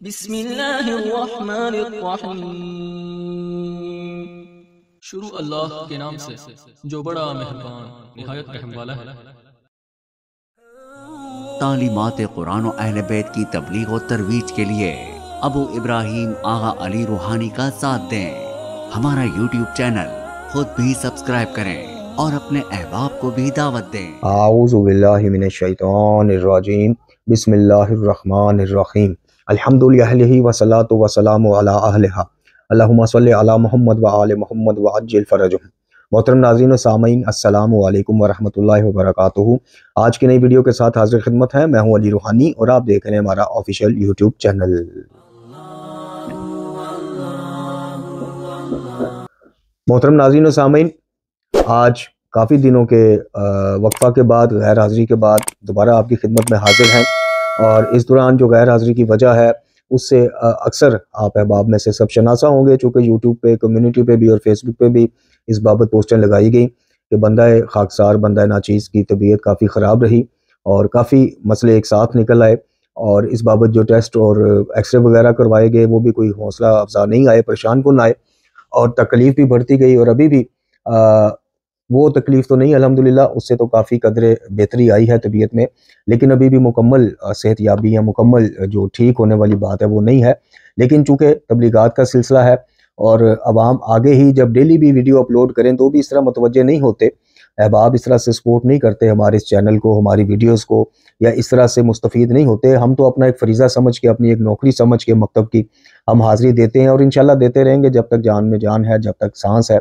बिस्मिल्लाहिर्रहमानिर्रहीम। शुरू अल्लाह के नाम से जो बड़ा मेहरबान निहायत रहम वाला है। तालीमात कुरान और अहले बैत की तबलीग और तरवीज के लिए अबू इब्राहिम आगा अली रूहानी का साथ दें। हमारा यूट्यूब चैनल खुद भी सब्सक्राइब करें और अपने अहबाब को भी दावत दें। आऊज़ु बिल्लाहि मिनश शैतानिर रजीम। बिस्मिल्लाहिर्रहमानिर रहीम। अल्हम्दुलिल्लाहि वस्सलातु वस्सलामु अला अहलिहा। अल्लाहुम्मा सल्लि अला मुहम्मद व आले मुहम्मद व अज्जिल फरजहुम। मोहतरम नाज़रीन व सामीन, अस्सलामु अलैकुम व रहमतुल्लाहि व बरकातुहू। आज की नई वीडियो के साथ हाजिर खिदमत है। मैं हूं अली रूहानी और आप देख रहे हैं हमारा ऑफिशियल यूट्यूब चैनल। मोहतरम नाज़रीन व सामीन, आज काफ़ी दिनों के वक्फा के बाद, गैर हाज़िरी के बाद दोबारा आपकी खिदमत में हाजिर हैं। और इस दौरान जो गैर हाज़िरी की वजह है उससे अक्सर आप अहबाब में से सब शनासा होंगे, चूँकि यूट्यूब पे, कम्युनिटी पे भी और फेसबुक पे भी इस बाबत पोस्टें लगाई गई कि बंदा खाकसार, बंदा नाचीज़ की तबीयत काफ़ी ख़राब रही और काफ़ी मसले एक साथ निकल आए। और इस बाबत जो टेस्ट और एक्सरे वगैरह करवाए गए वो भी कोई हौसला अफजा नहीं आए, परेशान कन आए और तकलीफ़ भी बढ़ती गई। और अभी भी वो तकलीफ़ तो नहीं, अल्हम्दुलिल्लाह उससे तो काफ़ी कदरे बेहतरी आई है तबीयत में, लेकिन अभी भी मुकम्मल सेहतयाबी या मुकम्मल जो ठीक होने वाली बात है वो नहीं है। लेकिन चूँकि तबलीगात का सिलसिला है और अवाम आगे ही जब डेली भी वीडियो अपलोड करें तो भी इस तरह मुतवज्जे नहीं होते, अहबाब इस तरह से सपोर्ट नहीं करते हमारे इस चैनल को, हमारी वीडियोज़ को, या इस तरह से मुस्तफ़ीद नहीं होते। हम तो अपना एक फ़रीज़ा समझ के, अपनी एक नौकरी समझ के मकतब की हम हाज़िरी देते हैं और इंशाल्लाह देते रहेंगे जब तक जान में जान है, जब तक सांस है।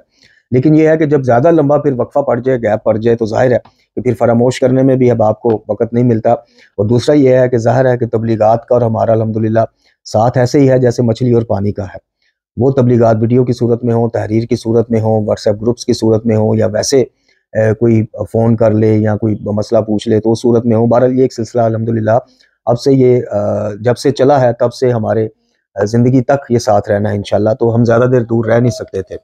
लेकिन यह है कि जब ज़्यादा लंबा फिर वक्फा पड़ जाए, गैप पड़ जाए, तो ज़ाहिर है कि फिर फरामोश करने में भी अहबाब को वक़्त नहीं मिलता। और दूसरा यह है कि ज़ाहिर है कि तबलीगात का और हमारा अल्हम्दुलिल्लाह साथ ऐसे ही है जैसे मछली और पानी का है। वो तबलीगात वीडियो की सूरत में हो, तहरीर की सूरत में हो, व्हाट्सएप ग्रुप्स की सूरत में हो, या वैसे कोई फ़ोन कर ले या कोई मसला पूछ ले तो उस सूरत में हो। बहरहाल ये एक सिलसिला अल्हम्दुलिल्लाह अब से ये जब से चला है तब से हमारे ज़िंदगी तक ये साथ रहना है इंशाल्लाह, तो हम ज़्यादा देर दूर रह नहीं सकते थे।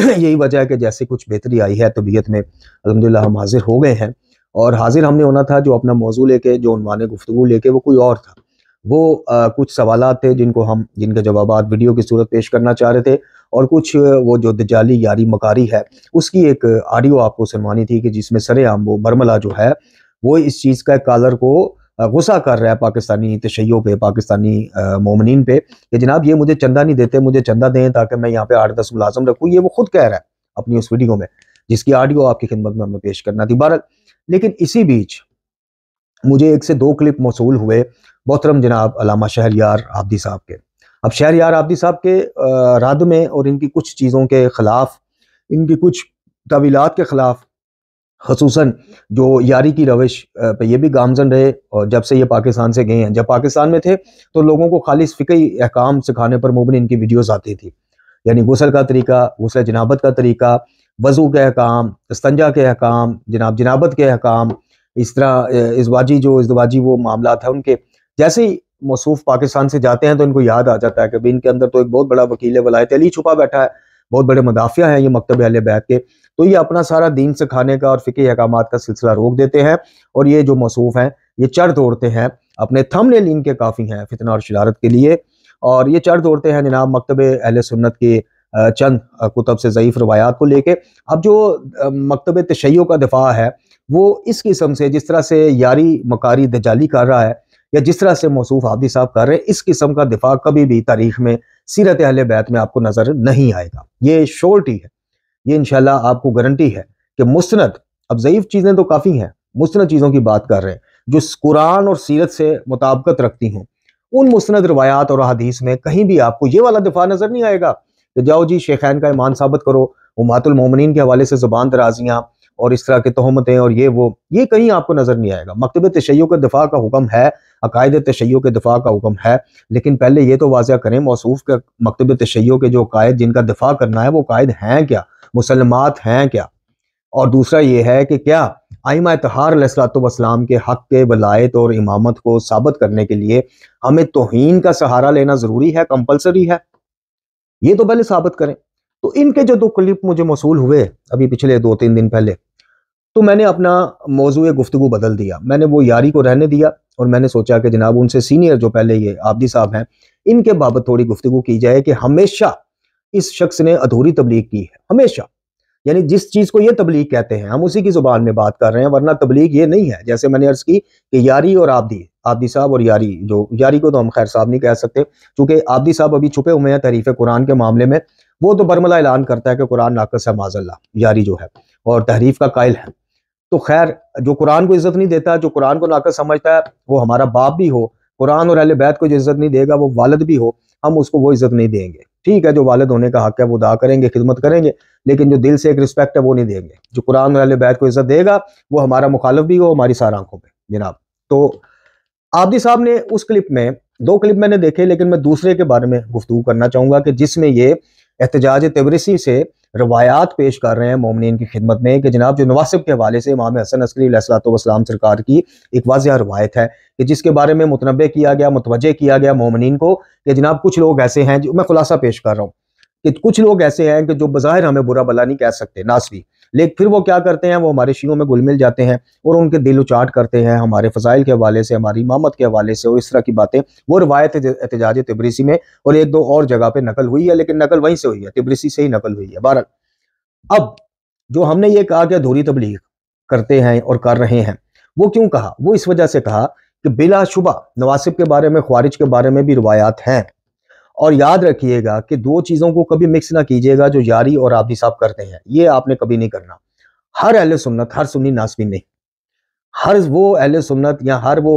यही वजह है कि जैसे कुछ बेहतरी आई है तबीयत में, अल्हम्दुलिल्लाह हम हाज़िर हो गए हैं। और हाज़िर हमने होना था, जो अपना मौजू लेके, जो उन्वान गुफ्तगू लेके, वो कोई और था। वो कुछ सवालात थे जिनके जवाबात वीडियो की सूरत पेश करना चाह रहे थे, और कुछ वो जो दजाली यारी मकारी है उसकी एक ऑडियो आपको सुनवानी थी कि जिसमें सरेआम वो बरमला जो है वो इस चीज़ का कॉलर को गुस्सा कर रहा है पाकिस्तानी तशय्यो पे, पाकिस्तानी मोमिनीन पे, कि जनाब ये मुझे चंदा नहीं देते, मुझे चंदा दें ताकि मैं यहाँ पे 8-10 मुलाजम रखूँ। ये वो खुद कह रहा है अपनी उस वीडियो में, जिसकी ऑडियो आपकी खिदमत में हमने पेश करना थी। बहरहाल, लेकिन इसी बीच मुझे 1 से 2 क्लिप मौसूल हुए मोहतरम जनाब अल्लामा शहरयार आबदी साहब के। अब शहरयार आबदी साहब के रद में और इनकी कुछ चीज़ों के ख़िलाफ़, इनकी कुछ तवीलात के ख़िलाफ़, ख़ुसूसन जो यारी की रविश पे ये भी गामजन रहे। और जब से ये पाकिस्तान से गए हैं, जब पाकिस्तान में थे तो लोगों को खालिस फ़िक़ही अहकाम सिखाने पर मुबनी इनकी वीडियोज़ आती थी, यानी गुस्ल का तरीका, गुस्ल जनाबत का तरीका, वज़ू के अहकाम, इस्तंजा के अहकाम, जनाबत के अहकाम, इस तरह इज़दवाजी वो मामला था उनके। जैसे ही मौसूफ़ पाकिस्तान से जाते हैं तो इनको याद आ जाता है कि भाई इनके अंदर तो एक बहुत बड़ा वकील वलायत अली छुपा बैठा है, बहुत बड़े मुदाफ़िया हैं ये मकतब अहले बैत के। तो ये अपना सारा दीन सिखाने का और फ़िक़ही अहकामात का सिलसिला रोक देते हैं और ये जो मौसूफ़ हैं ये चढ़ दौड़ते हैं, अपने थंबनेल इनके काफ़ी हैं फितना और शरारत के लिए, और ये चढ़ दौड़ते हैं जनाब मकतब अहले सुन्नत के चंद कुतब से ज़ईफ़ रवायात को लेके। अब जो मकतब तशय्यो का दिफा है वो इस किस्म से, जिस तरह से यारी मकारी दजाली कर रहा है या जिस तरह से मौसूफ़ आबदी साहब कर रहे हैं, इस किस्म का दिफा कभी भी तारीख़ में, सीरत अहले बैत में आपको नज़र नहीं आएगा। ये श्योरिटी है, ये इंशाल्लाह आपको गारंटी है कि मुस्नद, अब ज़ईफ़ चीज़ें तो काफ़ी हैं, मुस्नद चीज़ों की बात कर रहे हैं जो कुरान और सीरत से मुताबिकत रखती हों, उन मुस्नद रवायात और हदीस में कहीं भी आपको ये वाला दिफा नज़र नहीं आएगा कि जाओ जी शेखैन का ईमान साबित करो, उम्मतुल मोमिनीन के हवाले से ज़ुबान दराजियाँ और इस तरह की तोहमतें और ये कहीं आपको नज़र नहीं आएगा। मकतब तशय्यो के दिफा का हुक्म है, अकायद तशय्यो के दिफा का हुक्म है, लेकिन पहले ये तो वाज़ह करें मौसूफ़ के मकतब तशय्यो के जो कायद जिनका दिफा करना है वो कायद हैं क्या, मुसलमात हैं क्या। और दूसरा ये है कि क्या आइमा इत्तहार अलैहिस्सलाम के हक़ के वलायत और इमामत को साबित करने के लिए हमें तौहीन का सहारा लेना ज़रूरी है, कंपल्सरी है, ये तो पहले साबित करें। तो इनके जो 2 क्लिप मुझे मौसूल हुए अभी पिछले 2-3 दिन पहले, तो मैंने अपना मौजूए गुफ्तगू बदल दिया। मैंने वो यारी को रहने दिया और मैंने सोचा कि जनाब उनसे सीनियर जो पहले ये आबदी साहब हैं, इनके बाबत थोड़ी गुफ्तगू की जाए कि हमेशा इस शख्स ने अधूरी तबलीग की है, हमेशा। यानी जिस चीज को ये तबलीग कहते हैं हम उसी की जुबान में बात कर रहे हैं, वरना तबलीग ये नहीं है। जैसे मैंने अर्ज की कि यारी और आबदी, आबदी साहब और यारी, जो यारी को तो हम खैर साहब नहीं कह सकते क्योंकि आबदी साहब अभी छुपे हुए हैं तहरीफ कुरान के मामले में। वो तो बरमला ऐलान करता है कि कुरान नाकस है माज़अल्लाह, यारी जो है, और तहरीफ का कायल है। तो खैर जो कुरान को इज्जत नहीं देता, जो कुरान को नाकस समझता है, वो हमारा बाप भी हो, कुरान और अहले बैत को जो इज्जत नहीं देगा, वो वालिद भी हो, हम उसको वो इज्जत नहीं देंगे। ठीक है, जो वालिद होने का हक है वो अदा करेंगे, खिदमत करेंगे, लेकिन जो दिल से एक रिस्पेक्ट है वो नहीं देंगे। जो कुरान और अहले बैत को इज्जत देगा वो हमारा मुखालिफ भी हो, हमारी सार आंखों में जनाब। तो आबदी साहब ने उस क्लिप में, 2 क्लिप मैंने देखे, लेकिन मैं दूसरे के बारे में गुफ्तगू करना चाहूंगा कि जिसमें ये एहतजाज तिब्रिसी से रवायात पेश कर रहे हैं मोमिनीन की खिदमत में कि जनाब जो नवासिब के हवाले से इमाम हसन अस्करी अलैहिस्सलाम सरकार की एक वाज़िह रवायत है कि जिसके बारे में मुतनब्बे किया गया, मुतवज्जे किया गया मोमिनीन को कि जनाब कुछ लोग ऐसे हैं, जो मैं खुलासा पेश कर रहा हूँ कि कुछ लोग ऐसे हैं कि जो बज़ाहिर हमें बुरा भला नहीं कह सकते, नासवी, लेकिन फिर वो क्या करते हैं, वो हमारे शियों में घुल मिल जाते हैं और उनके दिल उचाट करते हैं हमारे फ़ज़ाइल के हवाले से, हमारी इमामत के हवाले से और इस तरह की बातें। वो रवायत एहतजाज तिब्रिसी में और 1-2 और जगह पे नकल हुई है, लेकिन नकल वहीं से हुई है, तिब्रिसी से ही नकल हुई है। बहरहाल अब जो हमने ये कहा कि अधूरी तबलीग करते हैं और कर रहे हैं, वो क्यों कहा? वो इस वजह से कहा कि बिलाशुबा नवासिब के बारे में, ख्वारिज के बारे में भी रिवायात हैं। और याद रखिएगा कि 2 चीज़ों को कभी मिक्स ना कीजिएगा जो यारी और आबदी साहब करते हैं, ये आपने कभी नहीं करना। हर अहले सुन्नत, हर सुन्नी नासबी नहीं, हर वो अहले सुन्नत या हर वो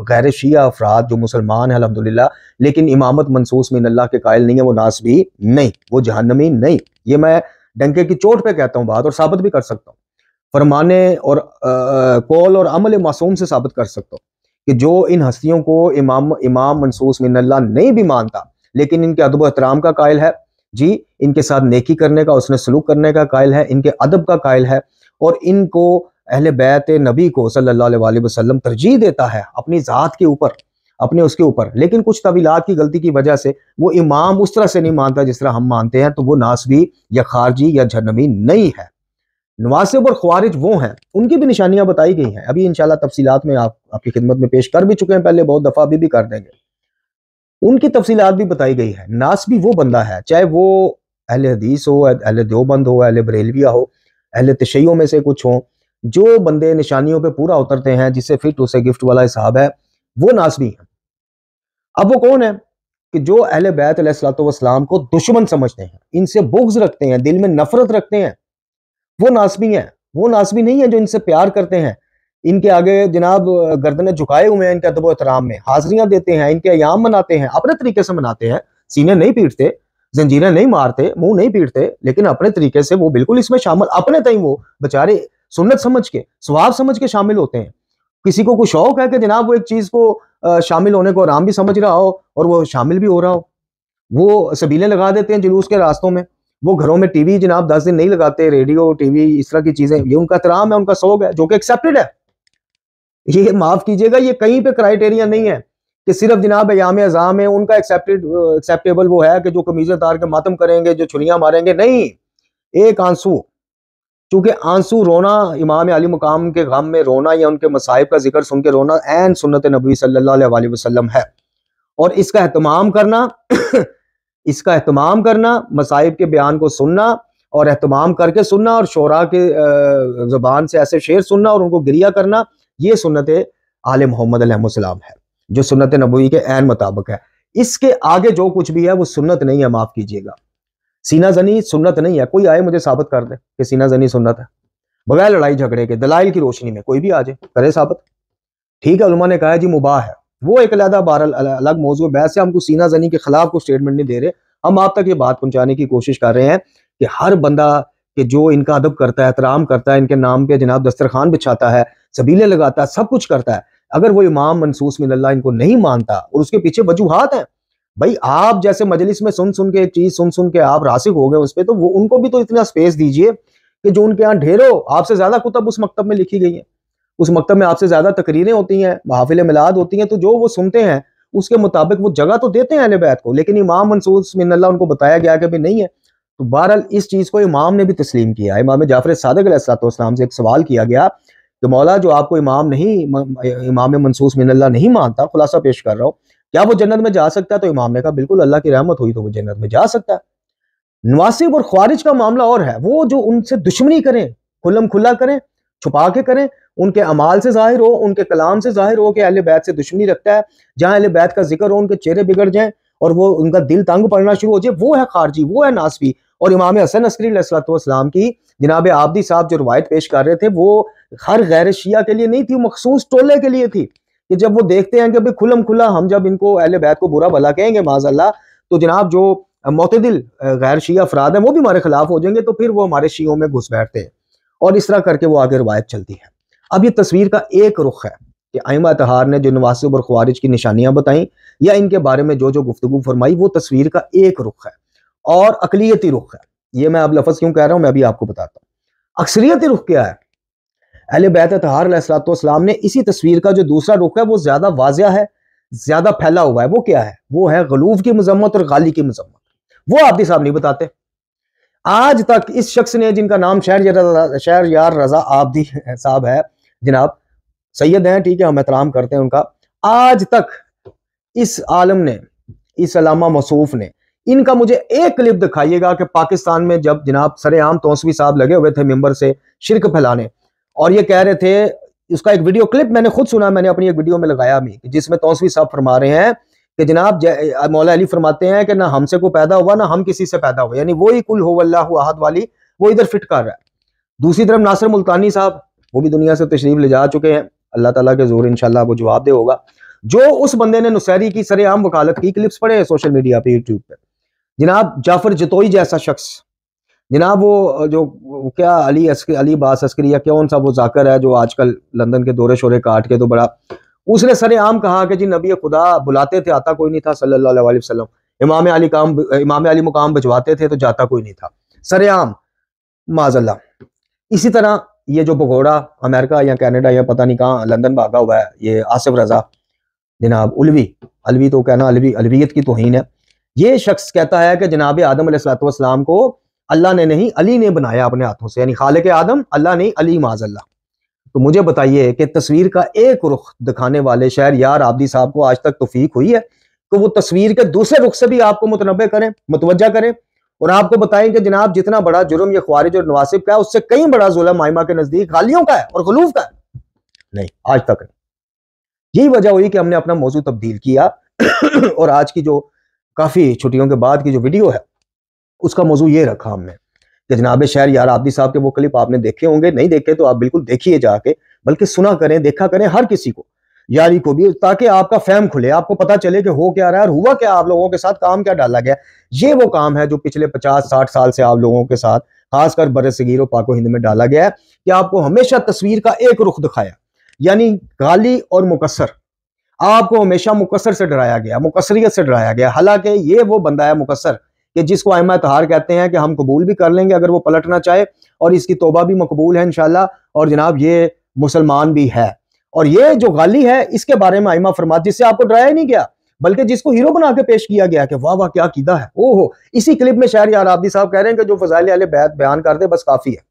गैर शिया अफराद जो मुसलमान है अल्हम्दुलिल्लाह, लेकिन इमामत मनसूस मिन अल्लाह के कायल नहीं है, वो नासबी नहीं, वो जहन्नमी नहीं। ये मैं डंके की चोट पे कहता हूँ बात, और साबित भी कर सकता हूँ, फरमाने और कौल और अमल मासूम से साबित कर सकता हूँ कि जो इन हस्तियों को इमाम मनसूस मिन अल्लाह नहीं भी मानता, लेकिन इनके अदब एहतराम का कायल है जी, इनके साथ नेकी करने का, उसने सलूक करने का कायल है, इनके अदब का कायल है, और इनको अहले बैत नबी को सल्लल्लाहु अलैहि वसल्लम तरजीह देता है अपनी ज़ात के ऊपर, अपने उसके ऊपर। लेकिन कुछ तवीलात की गलती की वजह से वो इमाम उस तरह से नहीं मानता जिस तरह हम मानते हैं, तो वो नासबी या खारजी या जहन्नमी नहीं है। नवासिब और ख्वारिज वो हैं, उनकी भी निशानियां बताई गई हैं, अभी इंशाल्लाह तफसीलात में आपकी खिदमत में पेश कर भी चुके हैं, पहले बहुत दफ़ा भी कर देंगे। उनकी तफसीलात भी बताई गई है। नासबी वो बंदा है, चाहे वो अहले हदीस हो, अहले देवबंद हो, अहले बरेलविया हो, अहले तशय्युओं में से कुछ हो, जो बंदे निशानियों पे पूरा उतरते हैं, जिससे फिट उसे गिफ्ट वाला हिसाब है, वो नासबी है। अब वो कौन है कि जो अहले बैत अलैहिस्सलाम को दुश्मन समझते हैं, इनसे बुग़्ज़ रखते हैं, दिल में नफरत रखते हैं, वो नासबी हैं। वो नासबी नहीं है जो इनसे प्यार करते हैं, इनके आगे जनाब गर्दनें झुकाए हुए हैं, इनके अदब एहतराम में हाज़िरियां देते हैं, इनके अयाम मनाते हैं, अपने तरीके से मनाते हैं, सीने नहीं पीटते, जंजीरें नहीं मारते, मुंह नहीं पीटते, लेकिन अपने तरीके से वो बिल्कुल इसमें शामिल, अपने तई वो बेचारे सुन्नत समझ के, सवाब समझ के शामिल होते हैं। किसी को कोई शौक है कि जनाब वो एक चीज को शामिल होने को आराम भी समझ रहा हो और वो शामिल भी हो रहा हो, वो सबीलें लगा देते हैं जुलूस के रास्तों में। वो घरों में टीवी जनाब 10 दिन नहीं लगाते, रेडियो टीवी इस तरह की चीजें, ये उनका एहतराम है, उनका शौक है, जो कि एक्सेप्टेड है। ये माफ कीजिएगा, ये कहीं पे क्राइटेरिया नहीं है कि सिर्फ जनाब अयाम अज़ाम है उनका एक्सेप्टेबल वो है कि जो कमीजें उतार के मातम करेंगे, जो छुरियां मारेंगे, नहीं। एक आंसू, चूंकि आंसू रोना, इमाम अली मुकाम के गम में रोना या उनके मसाइब का जिक्र सुन के रोना ऐन सुन्नत नबी सल्लल्लाहु अलैहि वसल्लम है, और इसका एहतमाम करना इसका एहतमाम करना, मसाइब के बयान को सुनना और एहतमाम करके सुनना, और शोरा के ज़बान से ऐसे शेर सुनना और उनको गिरिया करना, ये सुन्नत आले मोहम्मद अलैहिस्सलाम है, जो सुन्नत नबवी के ऐन मुताबिक है। इसके आगे जो कुछ भी है वो सुन्नत नहीं है, माफ कीजिएगा। सीना जनी सुन्नत नहीं है। कोई आए मुझे साबित कर दे कि सीना जनी सुन्नत है, बगैर लड़ाई झगड़े के, दलाइल की रोशनी में कोई भी आ जाए करे साबित। ठीक है, उलमा ने कहा है जी मुबाह है, वो एक अलग अलग मौजूद बहस है। हमको सीना जनी के खिलाफ कोई स्टेटमेंट नहीं दे रहे, हम आप तक ये बात पहुंचाने की कोशिश कर रहे हैं कि हर बंदा कि जो इनका अदब करता है, एहतराम करता है, इनके नाम पे जनाब दस्तरखान बिछाता है, सबीले लगाता है, सब कुछ करता है, अगर वो इमाम मनसूस मिन अल्लाह इनको नहीं मानता और उसके पीछे वजूहात हैं, भाई आप जैसे मजलिस में सुन सुन के एक चीज सुन सुन के आप रासिक हो गए उस पर, तो वो उनको भी तो इतना स्पेस दीजिए कि जो उनके यहाँ ढेरों आपसे ज्यादा कुतब उस मकतब में लिखी गई है, उस मकतब में आपसे ज्यादा तकरीरें होती हैं, महफिल मिलाद होती हैं, तो जो वो सुनते हैं उसके मुताबिक वो जगह तो देते हैं अहले बैत को, लेकिन इमाम मनसूस मिन अल्लाह उनको बताया गया कि भाई नहीं है। तो बहरहाल इस चीज को इमाम ने भी तस्लीम किया। इमाम जाफर सादिक अलैहिस्सलाम से एक सवाल किया गया कि मौला जो आपको इमाम नहीं, इमाम मनसूस मिनल्लाह नहीं मानता, खुलासा पेश कर रहा हूँ, क्या वो जन्नत में जा सकता है? तो इमाम ने कहा बिल्कुल, अल्लाह की रहमत हुई तो वो जन्नत में जा सकता है। नवासिब और ख्वारिज का मामला और है, वो जो उनसे दुश्मनी करें, खुल्लम खुल्ला करें, छुपा के करें, उनके अमाल से जाहिर हो, उनके कलाम से जाहिर हो कि अहले बैत से दुश्मनी रखता है, जहां अहले बैत का जिक्र हो उनके चेहरे बिगड़ जाएं और वो उनका दिल तंग पड़ना शुरू हो जाए, वो है खारजी, वो है नासबी। और इमाम हसन अस्करी अलैहिस्सलाम की जनाब आबदी साहब जो रवायत पेश कर रहे थे, वो हर गैर शिया के लिए नहीं थी, मखसूस टोले के लिए थी, कि जब वो देखते हैं कि भाई खुल्लम खुल्ला हम जब इनको अहले बैत को बुरा भला कहेंगे माज़अल्लाह, तो जनाब जो मोतदिल गैर शिया अफराद हैं वो भी हमारे खिलाफ हो जाएंगे, तो फिर वो हमारे शियों में घुस बैठते हैं। और इस तरह करके वो आगे रवायत चलती है। अब ये तस्वीर का एक रुख है कि आइमा तहार ने जो नवासिब और ख्वारिज की निशानियां बताई या इनके बारे में जो जो गुफ्तगू फरमाई, वो तस्वीर का एक रुख है और अकलियती रुख है। ये मैं अब लफ्ज क्यों कह रहा हूं, मैं अभी आपको बताता हूं। अक्सरियती रुख क्या है? अहले बैत तहार अलैहिस्सलाम ने इसी तस्वीर का जो दूसरा रुख है वो ज्यादा वाज़िया है, ज्यादा फैला हुआ है। वो क्या है? वो है गलूफ की मजम्मत और गाली की मजम्मत। वो आबदी साहब नहीं बताते। आज तक इस शख्स ने, जिनका नाम शहरयार रजा आबदी साहब है, जनाब सैयद हैं, ठीक है, हम एहतराम करते हैं उनका, आज तक इस आलम ने, इस अलामा मसूफ ने, इनका मुझे एक क्लिप दिखाइएगा कि पाकिस्तान में जब जनाब सरेआम तौसवी साहब लगे हुए थे मिंबर से शिरक फैलाने और ये कह रहे थे, उसका एक वीडियो क्लिप मैंने खुद सुना, मैंने अपनी एक वीडियो में लगाया भी, जिसमें तौसवी साहब फरमा रहे हैं कि जनाब मौला अली फरमाते हैं कि ना हमसे को पैदा हुआ ना हम किसी से पैदा हुए, यानी वही कुल हुवल्लाहु अहद वाली वो इधर फिट कर रहा है। दूसरी तरफ नासिर मुल्तानी साहब, वो भी दुनिया से तशरीफ ले जा चुके हैं, अल्लाह ताला के जोर इंशाल्लाह वो जवाब दे होगा। जो उस बंदे ने नुसैरी की सरेआम वकालत की, क्लिप्स पड़े सोशल मीडिया पे, यूट्यूब पे, जनाब जाफर जतोई जैसा शख्स, जनाब वो जो क्या अली बास अस्करी या कौन सा वो जाकर है जो आजकल लंदन के दौरे शोरे काट के तो बड़ा, उसने सरेआम कहा कि जी नबी खुदा बुलाते थे आता कोई नहीं था सल्लल्लाहु अलैहि वसल्लम, इमाम अली मुकाम भिजवाते थे तो जाता कोई नहीं था, सरेआम माज़अल्लाह। इसी तरह ये जो भगोड़ा अमेरिका या कनाडा या पता नहीं कहाँ लंदन भागा हुआ है, ये आसिफ रजा जनाब अलवी तो कहना अलवियत की तौहीन है। ये शख्स कहता है कि जनाब आदम अलैहिस्सलाम को अल्लाह ने नहीं अली ने बनाया अपने हाथों से, यानी खालिक आदम अल्लाह नहीं अली माज़अल्लाह। तो मुझे बताइए कि तस्वीर का एक रुख दिखाने वाले शहरयार आबदी साहब को आज तक तौफीक हुई है कि वो तस्वीर के दूसरे रुख से भी आपको मुतनब्बे करें, मुतवज्जा करें और आपको बताएं कि जनाब जितना बड़ा जुर्म ये ख्वारिज और नवासिब का है, उससे कई बड़ा जुल्म आइमा के नजदीक गालियों का है और गलूफ का है? नहीं, आज तक नहीं। यही वजह हुई कि हमने अपना मौजू तब्दील किया और आज की जो काफी छुट्टियों के बाद की जो वीडियो है उसका मौजू ये रखा हमने कि जनाब शहरयार आबदी साहब के वो क्लिप आपने देखे होंगे, नहीं देखे तो आप बिल्कुल देखिए जाके, बल्कि सुना करें, देखा करें हर किसी को, यारी को भी, ताकि आपका फहम खुले, आपको पता चले कि हो क्या रहा है और हुआ क्या, आप लोगों के साथ काम क्या डाला गया। ये वो काम है जो पिछले 50-60 साल से आप लोगों के साथ खासकर बरसगीर और पाको हिंद में डाला गया है कि आपको हमेशा तस्वीर का एक रुख दिखाया, यानी गाली और मुकस्सर। आपको हमेशा मुकस्सर से डराया गया, मुकस्सरियत से डराया गया। हालांकि ये वो बंदा है मुकस्सर कि जिसको आइमा तहार कहते हैं कि हम कबूल भी कर लेंगे अगर वो पलटना चाहे, और इसकी तौबा भी मकबूल है इंशाल्लाह, और जनाब ये मुसलमान भी है। और ये जो गाली है इसके बारे में आइमा फरमात, जिससे आपको डराया ही नहीं गया बल्कि जिसको हीरो बना के पेश किया गया कि वाह वाह क्या कीदा है, ओहो। इसी क्लिप में शहरयार आबदी साहब कह रहे हैं कि जो फज़ाइल अहले बैत बयान कर दे बस काफी है।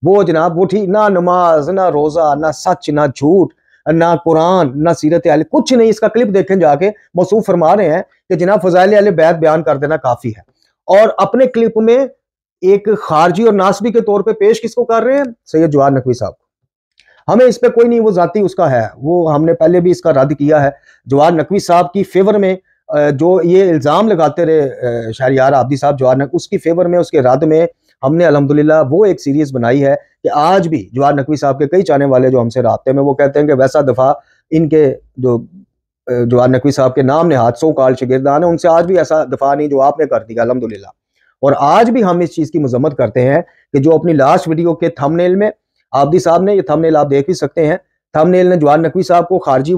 वो जनाब वो ठीक ना नमाज ना रोजा ना सच ना झूठ ना कुरान ना सीरत अहले, कुछ नहीं। इसका क्लिप देखें जाके, मौसूफ फरमा रहे हैं कि जनाब फज़ाइल अहले बैत बयान कर देना काफी है। और अपने क्लिप में एक खारजी और नासबी के तौर पे पेश किसको कर रहे हैं? सैयद जवाहर नकवी साहब को। हमें इस पे कोई नहीं, वो जाती उसका है, वो हमने पहले भी इसका रद्द किया है। जवाहर नकवी साहब की फेवर में जो ये इल्ज़ाम लगाते रहे शहरयार आबदी साहब जवाहर नकवी, उसकी फेवर में, उसके रद्द में हमने अल्हम्दुलिल्लाह वो एक सीरीज बनाई है कि आज भी जवाहर नकवी साहब के कई चाहने वाले जो हमसे राब्ते में, वो कहते हैं कि वैसा दफा इनके जो जवाहर नकवी साहब के नाम ने हाथ सो काल शिगिरदान है, उनसे आज भी ऐसा दफा नहीं जो आपने कर दिया अल्हम्दुलिल्लाह। और आज भी हम इस चीज़ की मजम्मत करते हैं कि जो अपनी लास्ट वीडियो के थंबनेल में आबदी साहब ने, ये थंबनेल आप देख भी सकते हैं, थंबनेल ने जवाहर नकवी साहब को खारजी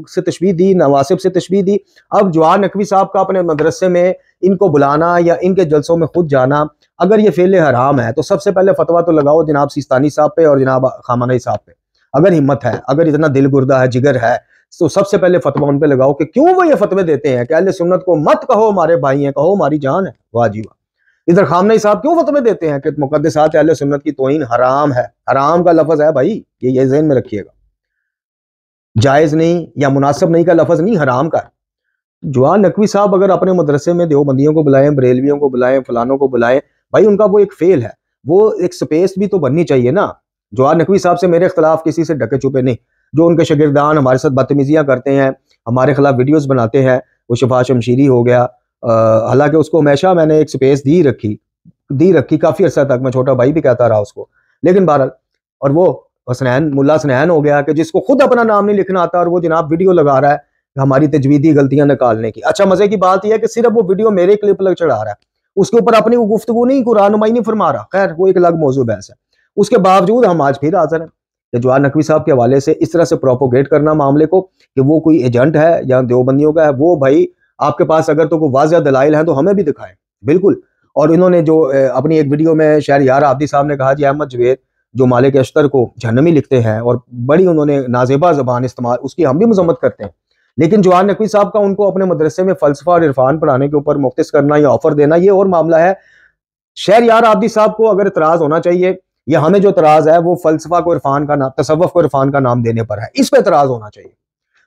से तशबीह दी, नवासिब से तशबीह दी। अब जवाहर नकवी साहब का अपने मदरसे में इनको बुलाना या इनके जलसों में खुद जाना, अगर ये फेल हराम है तो सबसे पहले फतवा तो लगाओ जनाब सिस्तानी साहब पे और जनाब खामनई साहब पे। अगर हिम्मत है, अगर इतना दिल गुर्दा है, जिगर है, तो सबसे पहले फतवा उन पे लगाओ कि क्यों वो ये फतवे देते हैं कि अहले सुन्नत को मत कहो हमारे भाई हैं, कहो हमारी जान है। वाह जी वाह। इधर खामनेई साहब क्यों फतवे देते हैं कि मुक़द्दसात अहले सुन्नत की तौहीन हराम है। हराम का लफ्ज है भाई, ये ज़हन में रखिएगा, जायज नहीं या मुनासिब नहीं का लफ्ज नहीं, हराम का। जवान नकवी साहब अगर अपने मदरसे में देवबंदियों को बुलाएं, बरेलवियों को बुलाएं, फलानों को बुलाएं, भाई उनका वो एक फेल है, वो एक स्पेस भी तो बननी चाहिए ना। जवान नकवी साहब से मेरे खिलाफ किसी से ढके छुपे नहीं, जो उनके शागिर्दान हमारे साथ बदतमीजियां करते हैं, हमारे खिलाफ वीडियोस बनाते हैं, वो शफा शमशीरी हो गया, हालांकि उसको हमेशा मैंने एक स्पेस दी रखी काफी अर्सा तक, मैं छोटा भाई भी कहता रहा उसको, लेकिन बहरहाल। और वो हसनैन, मुल्ला हसनैन हो गया कि जिसको खुद अपना नाम नहीं लिखना आता और वो जनाब वीडियो लगा रहा है हमारी तजवीदी गलतियां निकालने की। अच्छा, मजे की बात यह है कि सिर्फ वो वीडियो मेरे क्लिप लग चढ़ा रहा है, उसके ऊपर अपनी गुफ्तगू नहीं, कुरानुमाई नहीं फरमा रहा। खैर वो एक अलग मौजू बहस है। उसके बावजूद हम आज फिर हाजिर हैं कि जवान नकवी साहब के हवाले से इस तरह से प्रोपोगेट करना मामले को कि वो कोई एजेंट है या देवबंदियों का है। वो भाई आपके पास अगर तो कोई वाज़ेह दलाइल है तो हमें भी दिखाएं, बिल्कुल। और इन्होंने जो अपनी एक वीडियो में शहरयार आबदी साहब ने कहा जी अहमद जवेद जो मालिक अश्तर को जहन्नमी लिखते हैं, और बड़ी उन्होंने नाजेबा ज़बान इस्तेमाल, उसकी हम भी मजम्मत करते हैं। लेकिन जवान नकवी साहब का उनको अपने मदरसे में फलसफा और इरफान पढ़ाने के ऊपर मुख्तिस करना या ऑफर देना, ये और मामला है। शहरयार आबदी साहब को अगर इतराज होना चाहिए, या हमें जो इतराज है वो फलसफा को इरफान का नाम, तसव्वुफ को इरफान का नाम देने पर है, इस पर इतराज होना चाहिए।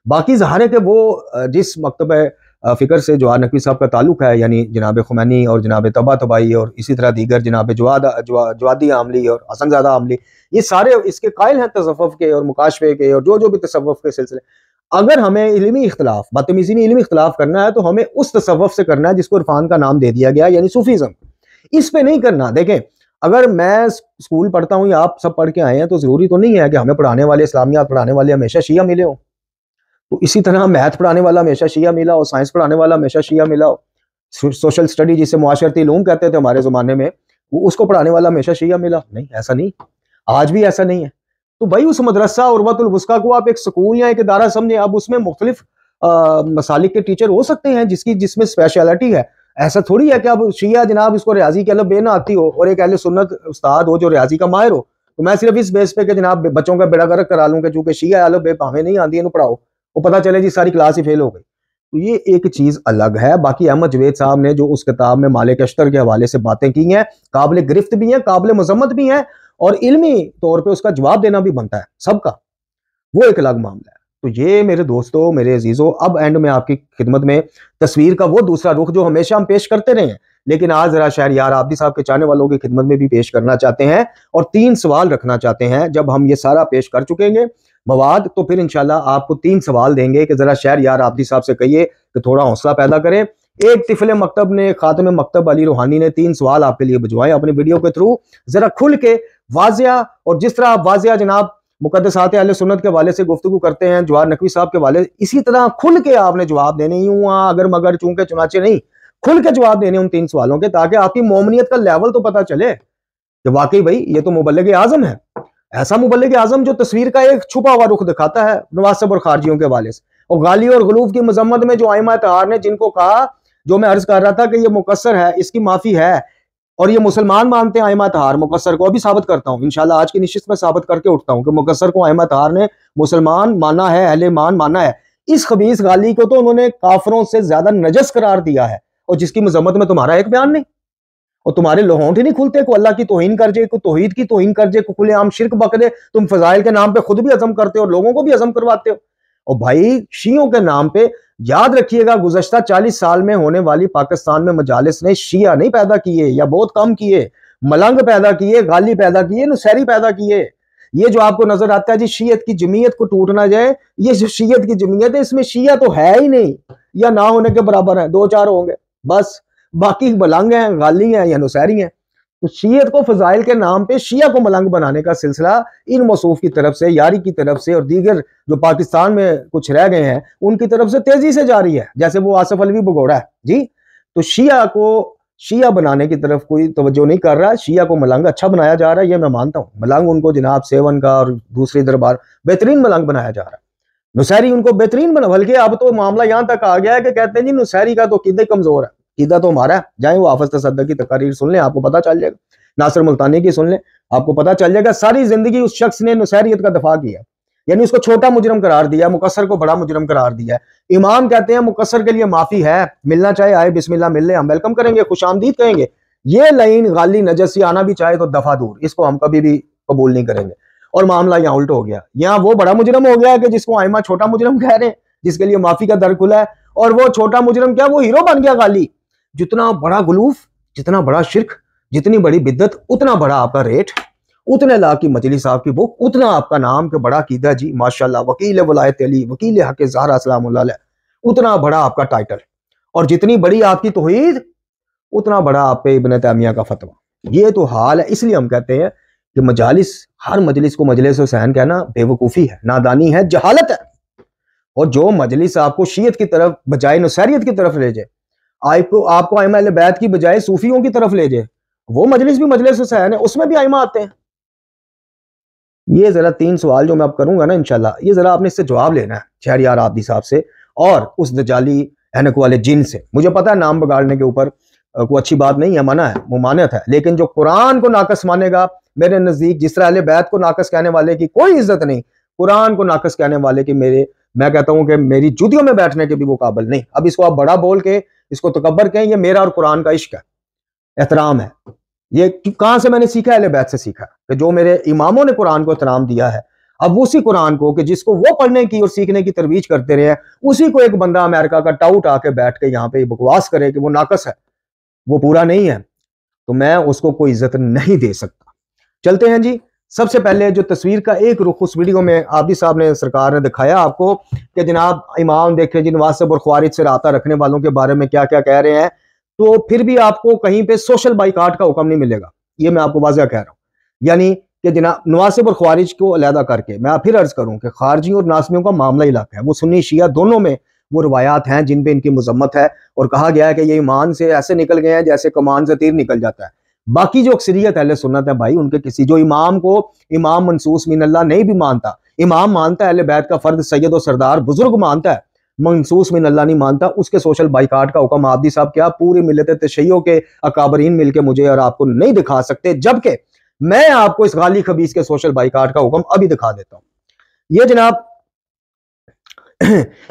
बाकी ज़ाहिर है कि वो जिस मकतब फ़िक्र से जवान नकवी साहब का ताल्लुक है, यानी जनाब खुमैनी और जनाब तबातबाई और इसी तरह दीगर जनाब जवादी आमली और हसनज़ादा आमली, ये सारे इसके कायल हैं तसव्वुफ के और मुकाशफे के और जो भी तसव्वुफ के सिलसिले। अगर हमें इल्मी इख्तिलाफ, बदतमीजी में इल्मी इख्तिलाफ करना है तो हमें उस तसव्वुफ से करना है जिसको इरफान का नाम दे दिया गया, यानी सूफीज़म। इस पे नहीं करना। देखें, अगर मैं स्कूल पढ़ता हूँ या आप सब पढ़ के आए हैं तो जरूरी तो नहीं है कि हमें पढ़ाने वाले, इस्लामियात पढ़ाने वाले हमेशा शिया मिले हो। तो इसी तरह मैथ पढ़ाने वाला हमेशा शिया मिला हो, साइंस पढ़ाने वाला हमेशा शिया मिला हो, सोशल स्टडी जिसे मुआशरती इल्म कहते थे हमारे ज़माने में, वो उसको पढ़ाने वाला हमेशा शिया मिला नहीं, ऐसा नहीं, आज भी ऐसा नहीं है। तो भाई उस मदरसा उर्वतुल वुस्का को आप एक स्कूल या एक इदारा समझे। अब उसमें मुख्तलिफ मसालिक के टीचर हो सकते हैं जिसमें स्पेशलिटी है। ऐसा थोड़ी है कि अब शिया जनाब इसको रियाजी के अलग बे ना आती हो और एक अहले सुन्नत उस्ताद हो जो रियाजी का माहिर हो, तो मैं सिर्फ इस बेस पे कि जनाब बच्चों का बेड़ा गर्क करा लूँ कि चूंकि शिया अलग बे भावे नहीं आती है पढ़ाओ, वो पता चले जी सारी क्लास ही फेल हो गई। तो ये एक चीज अलग है। बाकी अहमद जवेद साहब ने जो उस किताब में मालिक अश्तर के हवाले से बातें की हैं, काबिल गिरफ्त भी हैं, काबिल मजम्मत भी हैं, और इल्मी तौर पे उसका जवाब देना भी बनता है सबका, वो एक अलग मामला है। तो ये मेरे दोस्तों, मेरे अजीजों, अब एंड में आपकी खिदमत में तस्वीर का वो दूसरा रुख जो हमेशा हम पेश करते रहे हैं, लेकिन आज जरा शहरयार आबदी साहब के चाहने वालों की खिदमत में भी पेश करना चाहते हैं और 3 सवाल रखना चाहते हैं। जब हम ये सारा पेश कर चुकेंगे मवाद, तो फिर इंशाल्लाह आपको 3 सवाल देंगे कि जरा शहरयार आबदी साहब से कहिए कि थोड़ा हौसला पैदा करें। एक तिफले मकतब ने, खातमे मकतब अली रूहानी ने 3 सवाल आपके लिए भिजवाए अपनी वीडियो के थ्रू। जरा खुल के वाजिया, और जिस तरह आप वाजिया जनाब मुकद्दसात अहले सुन्नत के वाले से गुफ्तगू करते हैं जवान नकवी साहब के वाले, इसी तरह खुल के आपने जवाब देने, यूं अगर मगर चूंकि चुनाचे नहीं, खुल के जवाब देने उन 3 सवालों के, ताकि आपकी मोमनियत का लेवल तो पता चले कि वाकई भाई ये तो मुबल्लिग आजम है। ऐसा मुबल्लिग आजम जो तस्वीर का एक छुपा हुआ रुख दिखाता है नवासिब और खारजियों के वाले से, और गाली और गलूफ की मजम्मत में जो आइमा तहार ने जिनको कहा, जो मैं अर्ज कर रहा था कि ये मुकस्सर है, इसकी माफी है, और ये मुसलमान मानते हैं आइमा तहार मुकस्सर को। अभी साबित करता हूँ इंशाल्लाह, आज की निशिस्त में साबित करके उठता हूँ कि मुकस्सर को आइमा तहार ने मुसलमान माना है, अहले ईमान माना है। इस खबीस गाली को तो उन्होंने काफरों से ज्यादा नजस करार दिया है, और जिसकी मजम्मत में तुम्हारा एक बयान नहीं, और तुम्हारे लोहोंठ ही नहीं खुलते। को अल्लाह की तौहीन कर जे, को तौहीद की तौहीन कर जे, को खुलेआम शिर्क बक दे। तुम फजाइल के नाम पे खुद भी अज़म करते हो और लोगों को भी अज़म करवाते हो। और भाई शियों के नाम पे याद रखिएगा, गुज़श्ता 40 साल में होने वाली पाकिस्तान में मजालिस ने शिया नहीं पैदा किए, या बहुत कम किए, मलंग पैदा किए, गाली पैदा किए, नुसैरी पैदा किए। ये जो आपको नजर आता है जी शियत की जमीयत को टूट ना जाए, ये जो शियत की जमीयत है इसमें शिया तो है ही नहीं, या ना होने के बराबर है, 2-4 होंगे बस, बाकी मलंग हैं, गाली हैं या नुसैरी हैं। तो शियत को फजाइल के नाम पे शिया को मलंग बनाने का सिलसिला इन मौसूफ की तरफ से, यारी की तरफ से, और दीगर जो पाकिस्तान में कुछ रह गए हैं उनकी तरफ से तेजी से जारी है, जैसे वो आसिफ अलवी भगोड़ा है जी। तो शिया को शिया बनाने की तरफ कोई तवज्जो नहीं कर रहा, शिया को मलंग अच्छा बनाया जा रहा है, ये मैं मानता हूँ। मलंग उनको जनाब सेवन का और दूसरी दरबार बेहतरीन मलंग बनाया जा रहा है, नुसैरी उनको बेहतरीन बना। बल्कि अब तो मामला यहाँ तक आ गया है कि कहते हैं जी नुसैरी का तो कीदा कमजोर है, कीदा तो हमारा है। जाए वो हाफिज तसद्दुक़ की तकारीर सुन लें, आपको पता चल जाएगा, नासिर मुल्तानी की सुन लें, आपको पता चल जाएगा। सारी जिंदगी उस शख्स ने नुसैरियत का दफा किया, यानी उसको छोटा मुजरम करार दिया, मुकस्सर को बड़ा मुजरम करार दिया। इमाम कहते हैं मुकस्सर के लिए माफी है, मिलना चाहे आए बिस्मिल्लाह मिल ले, हम वेलकम करेंगे, खुशामदीद कहेंगे। ये लाइन गाली नजसी आना भी चाहे तो दफा दूर, इसको हम कभी भी कबूल नहीं करेंगे। और मामला यहाँ उल्ट हो गया, यहाँ वो बड़ा मुजरम हो गया कि जिसको आइमा छोटा मुजरम कह रहे हैं, जिसके लिए माफी का दर खुला है, और वो छोटा मुजरम क्या, वो हीरो बन गया गाली। जितना बड़ा गुलूफ, जितना बड़ा शिरक, जितनी बड़ी बिद्दत, उतना बड़ा आपका रेट, उतने लाख की मजलिस आपकी बुक, उतना आपका नाम के बड़ा कीदा जी माशाल्लाह वकील वलायत अली, वकील हक ज़हरा सलामुल्लाह अलैह, उतना बड़ा आपका टाइटल, और जितनी बड़ी आपकी तौहीद उतना बड़ा आप पे इब्न तैमिया का फतवा। ये तो हाल है। इसलिए हम कहते हैं कि मजालिस, हर मजलिस को मजलिस हुसैन कहना बेवकूफ़ी है, नादानी है, जहालत है। और जो मजलिस आपको शीयत की तरफ बजाय नुसैरियत की तरफ ले जाए, आपको आइमा अहले बैत की बजाय सूफियों की तरफ ले जाए, वो मजलिस भी मजलिस हुसैन है, उसमें भी आइमा आते हैं। ये जरा 3 सवाल जो मैं अब करूंगा ना इंशाल्लाह, ये जरा आपने इससे जवाब लेना है शहरयार आबदी साहब से और उस दजाली ऐनक वाले जिन से। मुझे पता है नाम बिगाड़ने के ऊपर कोई अच्छी बात नहीं है, मना है, मुमानियत है, लेकिन जो कुरान को नाकस मानेगा, मेरे नजदीक जिस तरह अहले बैत को नाकस कहने वाले की कोई इज्जत नहीं, कुरान को नाकस कहने वाले की मैं कहता हूं कि मेरी जूतियों में बैठने के भी वो काबिल नहीं। अब इसको आप बड़ा बोल के इसको तकब्बर कहें, ये मेरा और कुरान का इश्क है, एहतराम है। ये कहां से मैंने सीखा, अहले बैत से सीखा, कि जो मेरे इमामों ने कुरान को एहतराम दिया है, अब उसी कुरान को कि जिसको वो पढ़ने की और सीखने की तरवीज करते रहे, उसी को एक बंदा अमेरिका का टाउट आके बैठ के यहाँ पे बकवास करे कि वो नाकस है, वो पूरा नहीं है, तो मैं उसको कोई इज्जत नहीं दे सकता। चलते हैं जी। सबसे पहले जो तस्वीर का एक रुख उस वीडियो में आबदी साहब ने, सरकार ने दिखाया आपको कि जनाब इमाम देखे जिन वासिब और ख्वारिज से राता रखने वालों के बारे में क्या क्या कह रहे हैं, तो फिर भी आपको कहीं पे सोशल बाइकाट का हुक्म नहीं मिलेगा। ये मैं आपको वाज़ह कह रहा हूँ। यानी कि जनाब नवासिब और ख्वारिज को अलहदा करके, मैं फिर अर्ज करूँ कि खारजी और नासमियों का मामला ही अलग है, वो सुन्नी शिया दोनों में वो रवायात हैं जिन पे इनकी मजम्मत है, और कहा गया है कि ये ईमान से ऐसे निकल गए हैं जैसे कमान से तीर निकल जाता है। बाकी जो अक्सरियत अहले सुन्नत है भाई, उनके किसी जो इमाम को इमाम मंसूस मिनल्लाह नहीं भी मानता, इमाम मानता है, अहले बैत का फर्द सैयद और सरदार बुजुर्ग मानता है, मंसूस मिनल्लाह नहीं मानता, उसके सोशल बाइकाट का हुक्म आबदी साहब क्या पूरी मिलत तशय्यो के अकाबरीन मिलके मुझे और आपको नहीं दिखा सकते, जबकि मैं आपको इस गाली खबीस के सोशल बाइकाट का हुक्म अभी दिखा देता हूं। ये जनाब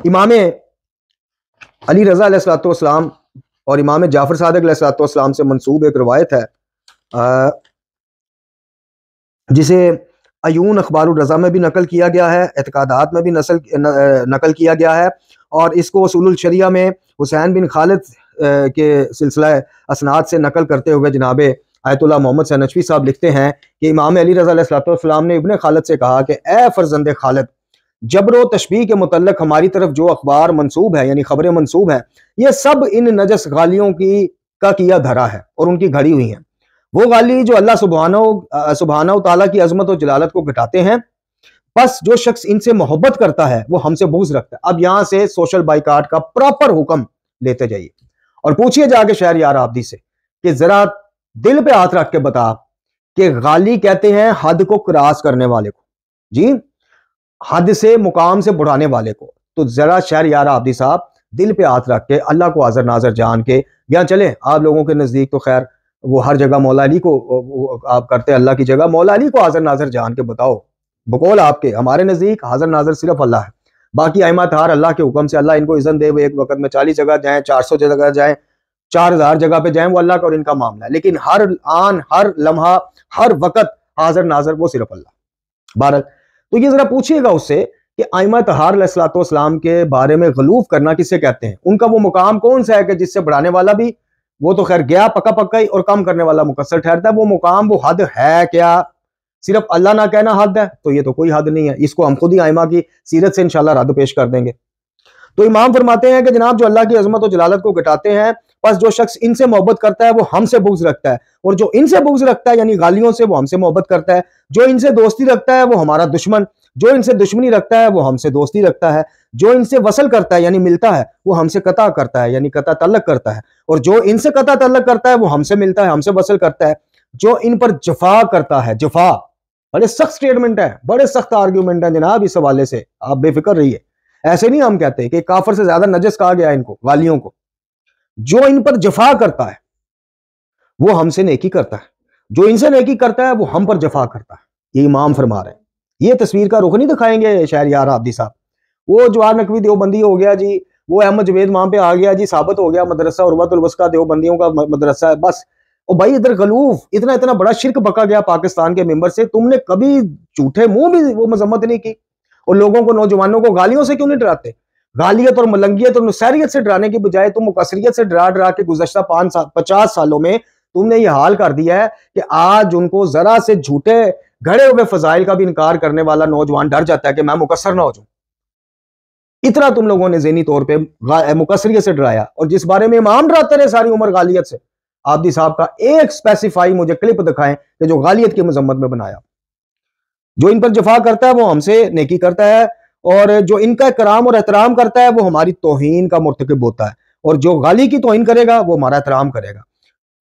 इमाम अली रज़ा अलैहिस्सलाम और इमाम जाफर सादिक अलैहिस्सलाम से मंसूब एक रवायत है, जिसे अयून अखबारुर रज़ा में भी नकल किया गया है, एतकादात में भी नकल किया गया है, और इसको उसूलुल शरिया में हुसैन बिन खालिद के सिलसिला असनाद से नकल करते हुए जनाब आयतुल्लाह मोहम्मद सनचवी साहब लिखते हैं कि इमाम अली रज़ा अलैहिस्सलाम ने इब्ने खालिद से कहा कि ए फर्जंदे खालिद, जबरो तशबीह के मुतल्लक हमारी तरफ जो अखबार मंसूब है, यानी खबरें मंसूब हैं, ये सब इन नजस गालियों का किया धरा है और उनकी घड़ी हुई हैं। वो गाली जो अल्लाह सुबहाना ताला की अजमत और जलालत को घटाते हैं, बस जो शख्स इनसे मोहब्बत करता है वो हमसे बुग़्ज़ रखता है। अब यहां से सोशल बाइकाट का प्रॉपर हुक्म लेते जाइए और पूछिए जाके शहरयार आबदी से कि जरा दिल पे हाथ रख के बता कि गाली कहते हैं हद को क्रॉस करने वाले को, जी, हद से मुकाम से बढ़ाने वाले को। तो जरा शहरयार आबदी साहब दिल पे हाथ रख के, अल्लाह को हाज़िर नाज़िर जान के, या चले आप लोगों के नजदीक तो खैर वो हर जगह मौला अली को आप करते हैं, अल्लाह की जगह मौला अली को हाज़िर नाज़िर जान के बताओ, बकौल आपके, हमारे नजदीक हाज़िर नाज़िर सिर्फ अल्लाह है, बाकी अइमा तहार अल्लाह के हुक्म से, अल्लाह इनको इज़्ज़त दे वो एक वक्त में 40 जगह जाएं, 400 जगह जाएं, 4000 जगह पे जाएं, वो अल्लाह का और इनका मामला है, लेकिन हर आन, हर लम्हा, हर वक्त हाज़िर नाज़िर वो सिर्फ अल्लाह। भारत तो ये जरा पूछिएगा उससे कि आइमा तहार अलैहिस्सलाम के बारे में गलूफ करना किसे कहते हैं, उनका वो मुकाम कौन सा है कि जिससे बढ़ाने वाला भी वो तो खैर गया पक्का पक्का ही, और कम करने वाला मुकस्सर ठहरता है। वो मुकाम, वो हद है क्या? सिर्फ अल्लाह ना कहना हद है, तो ये तो कोई हद नहीं है। इसको हम खुद ही आइमा की सीरत से इंशाल्लाह रद्द पेश कर देंगे। तो इमाम फरमाते हैं कि जनाब जो अल्लाह की अजमत और जलालत को घटाते हैं, बस जो शख्स इनसे मोहब्बत करता है वो हमसे बुग़्ज़ रखता है, और जो इनसे बुग़्ज़ रखता है यानी गालियों से, वो हमसे मोहब्बत करता है। जो इनसे दोस्ती रखता है वो हमारा दुश्मन, जो इनसे दुश्मनी रखता है वो हमसे दोस्ती रखता है। जो इनसे वसल करता है यानी मिलता है, वो हमसे कता करता है यानी कता तल्लक करता है, और जो इनसे कता तल्लक करता है वो हमसे मिलता है, हमसे वसल करता है। जो इन पर जफा करता है, जफा बड़े सख्त स्टेटमेंट है, बड़े सख्त आर्ग्यूमेंट है जनाब इस हवाले से, आप बेफिक्र रहिए। ऐसे नहीं हम कहते कि काफिर से ज्यादा नजस कहा गया इनको, गालियों को। जो इन पर जफा करता है वो हमसे नेकी करता है, जो इनसे नेकी करता है वो हम पर जफा करता है। ये इमाम फरमा रहे हैं। ये तस्वीर का रुख नहीं दिखाएंगे शहरयार आबदी साहब। वो जवाहर नकवी देवबंदी हो गया जी, वो अहमद जवेद वहां पे आ गया जी, साबित हो गया मदरसा उर्वतुल वस्का देवबंदियों का मदरसा है। बस और भाई इधर गलूफ इतना इतना बड़ा शिरक बका गया पाकिस्तान के मेंबर से, तुमने कभी झूठे मुंह भी वो मजम्मत नहीं की? और लोगों को, नौजवानों को गालियों से क्यों नहीं डराते? गालियत और मलंगियत और नुसैरियत से डराने की बजाय तुम मुकसरियत से डरा डरा के गुज़श्ता 50 सालों में तुमने ये हाल कर दिया है कि आज उनको जरा से झूठे घड़े हुए फजाइल का भी इनकार करने वाला नौजवान डर जाता है कि मैं मुकसर ना हो जाऊं। इतना तुम लोगों ने ज़हनी तौर पे मुकसरियत से डराया, और जिस बारे में इमाम डराते रहे सारी उम्र गालियत से, आबदी साहब का एक स्पेसिफाई मुझे क्लिप दिखाएं कि जो गालियत की मजम्मत में बनाया। जो इन पर जफा करता है वो हमसे नेकी करता है, और जो इनका कराम और एहतराम करता है वो हमारी तौहीन का मुर्तकिब होता है, और जो गाली की तौहीन करेगा वो हमारा एहतराम करेगा।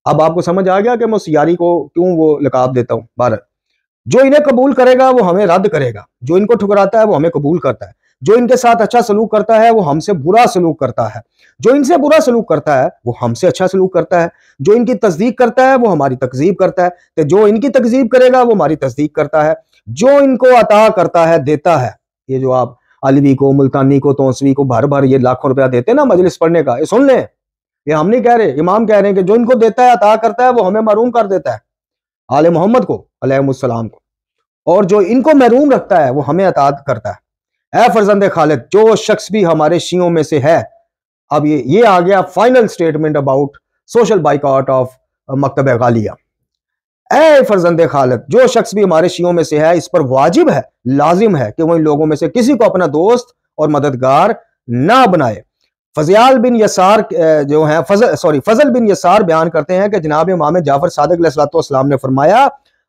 अब आपको समझ आ गया कि मैं उस यारी को क्यों वो लकाब देता हूं। भारत जो इन्हें कबूल करेगा वो हमें रद्द करेगा, जो इनको ठुकराता है वो हमें कबूल करता है, जो इनके साथ अच्छा सलूक करता है वो हमसे बुरा सलूक करता है, जो इनसे बुरा सलूक करता है वो हमसे अच्छा सलूक करता है, जो इनकी तस्दीक करता है वो हमारी तकजीब करता है, तो जो इनकी तकजीब करेगा वो हमारी तस्दीक करता है, जो इनको अता करता है देता है। ये जो आप अलवी को, मुल्तानी को, तौसवी को भर भर ये लाखों रुपया देते हैं ना मजलिस पढ़ने का, ये सुन लें, ये हम नहीं कह रहे, इमाम कह रहे हैं कि जो इनको देता है, अता करता है, वो हमें महरूम कर देता है, आले मोहम्मद को अलैहिस्सलाम को, और जो इनको महरूम रखता है वो हमें अता करता है। ए फरजंदे खालिद, जो शख्स भी हमारे शियों में से है, अब ये आ गया final statement about social boycott of Maktab Ghaliya. ए फरजंदे खालिद, जो शख्स भी हमारे शियों में से है, इस पर वाजिब है, लाजिम है कि वो इन लोगों में से किसी को अपना दोस्त और मददगार ना बनाए। फजल बिन यसार जो है फजल बिन यसार बयान करते हैं कि जनाब इमाम जाफर सादिक अलैहिस्सलाम ने फरमाया,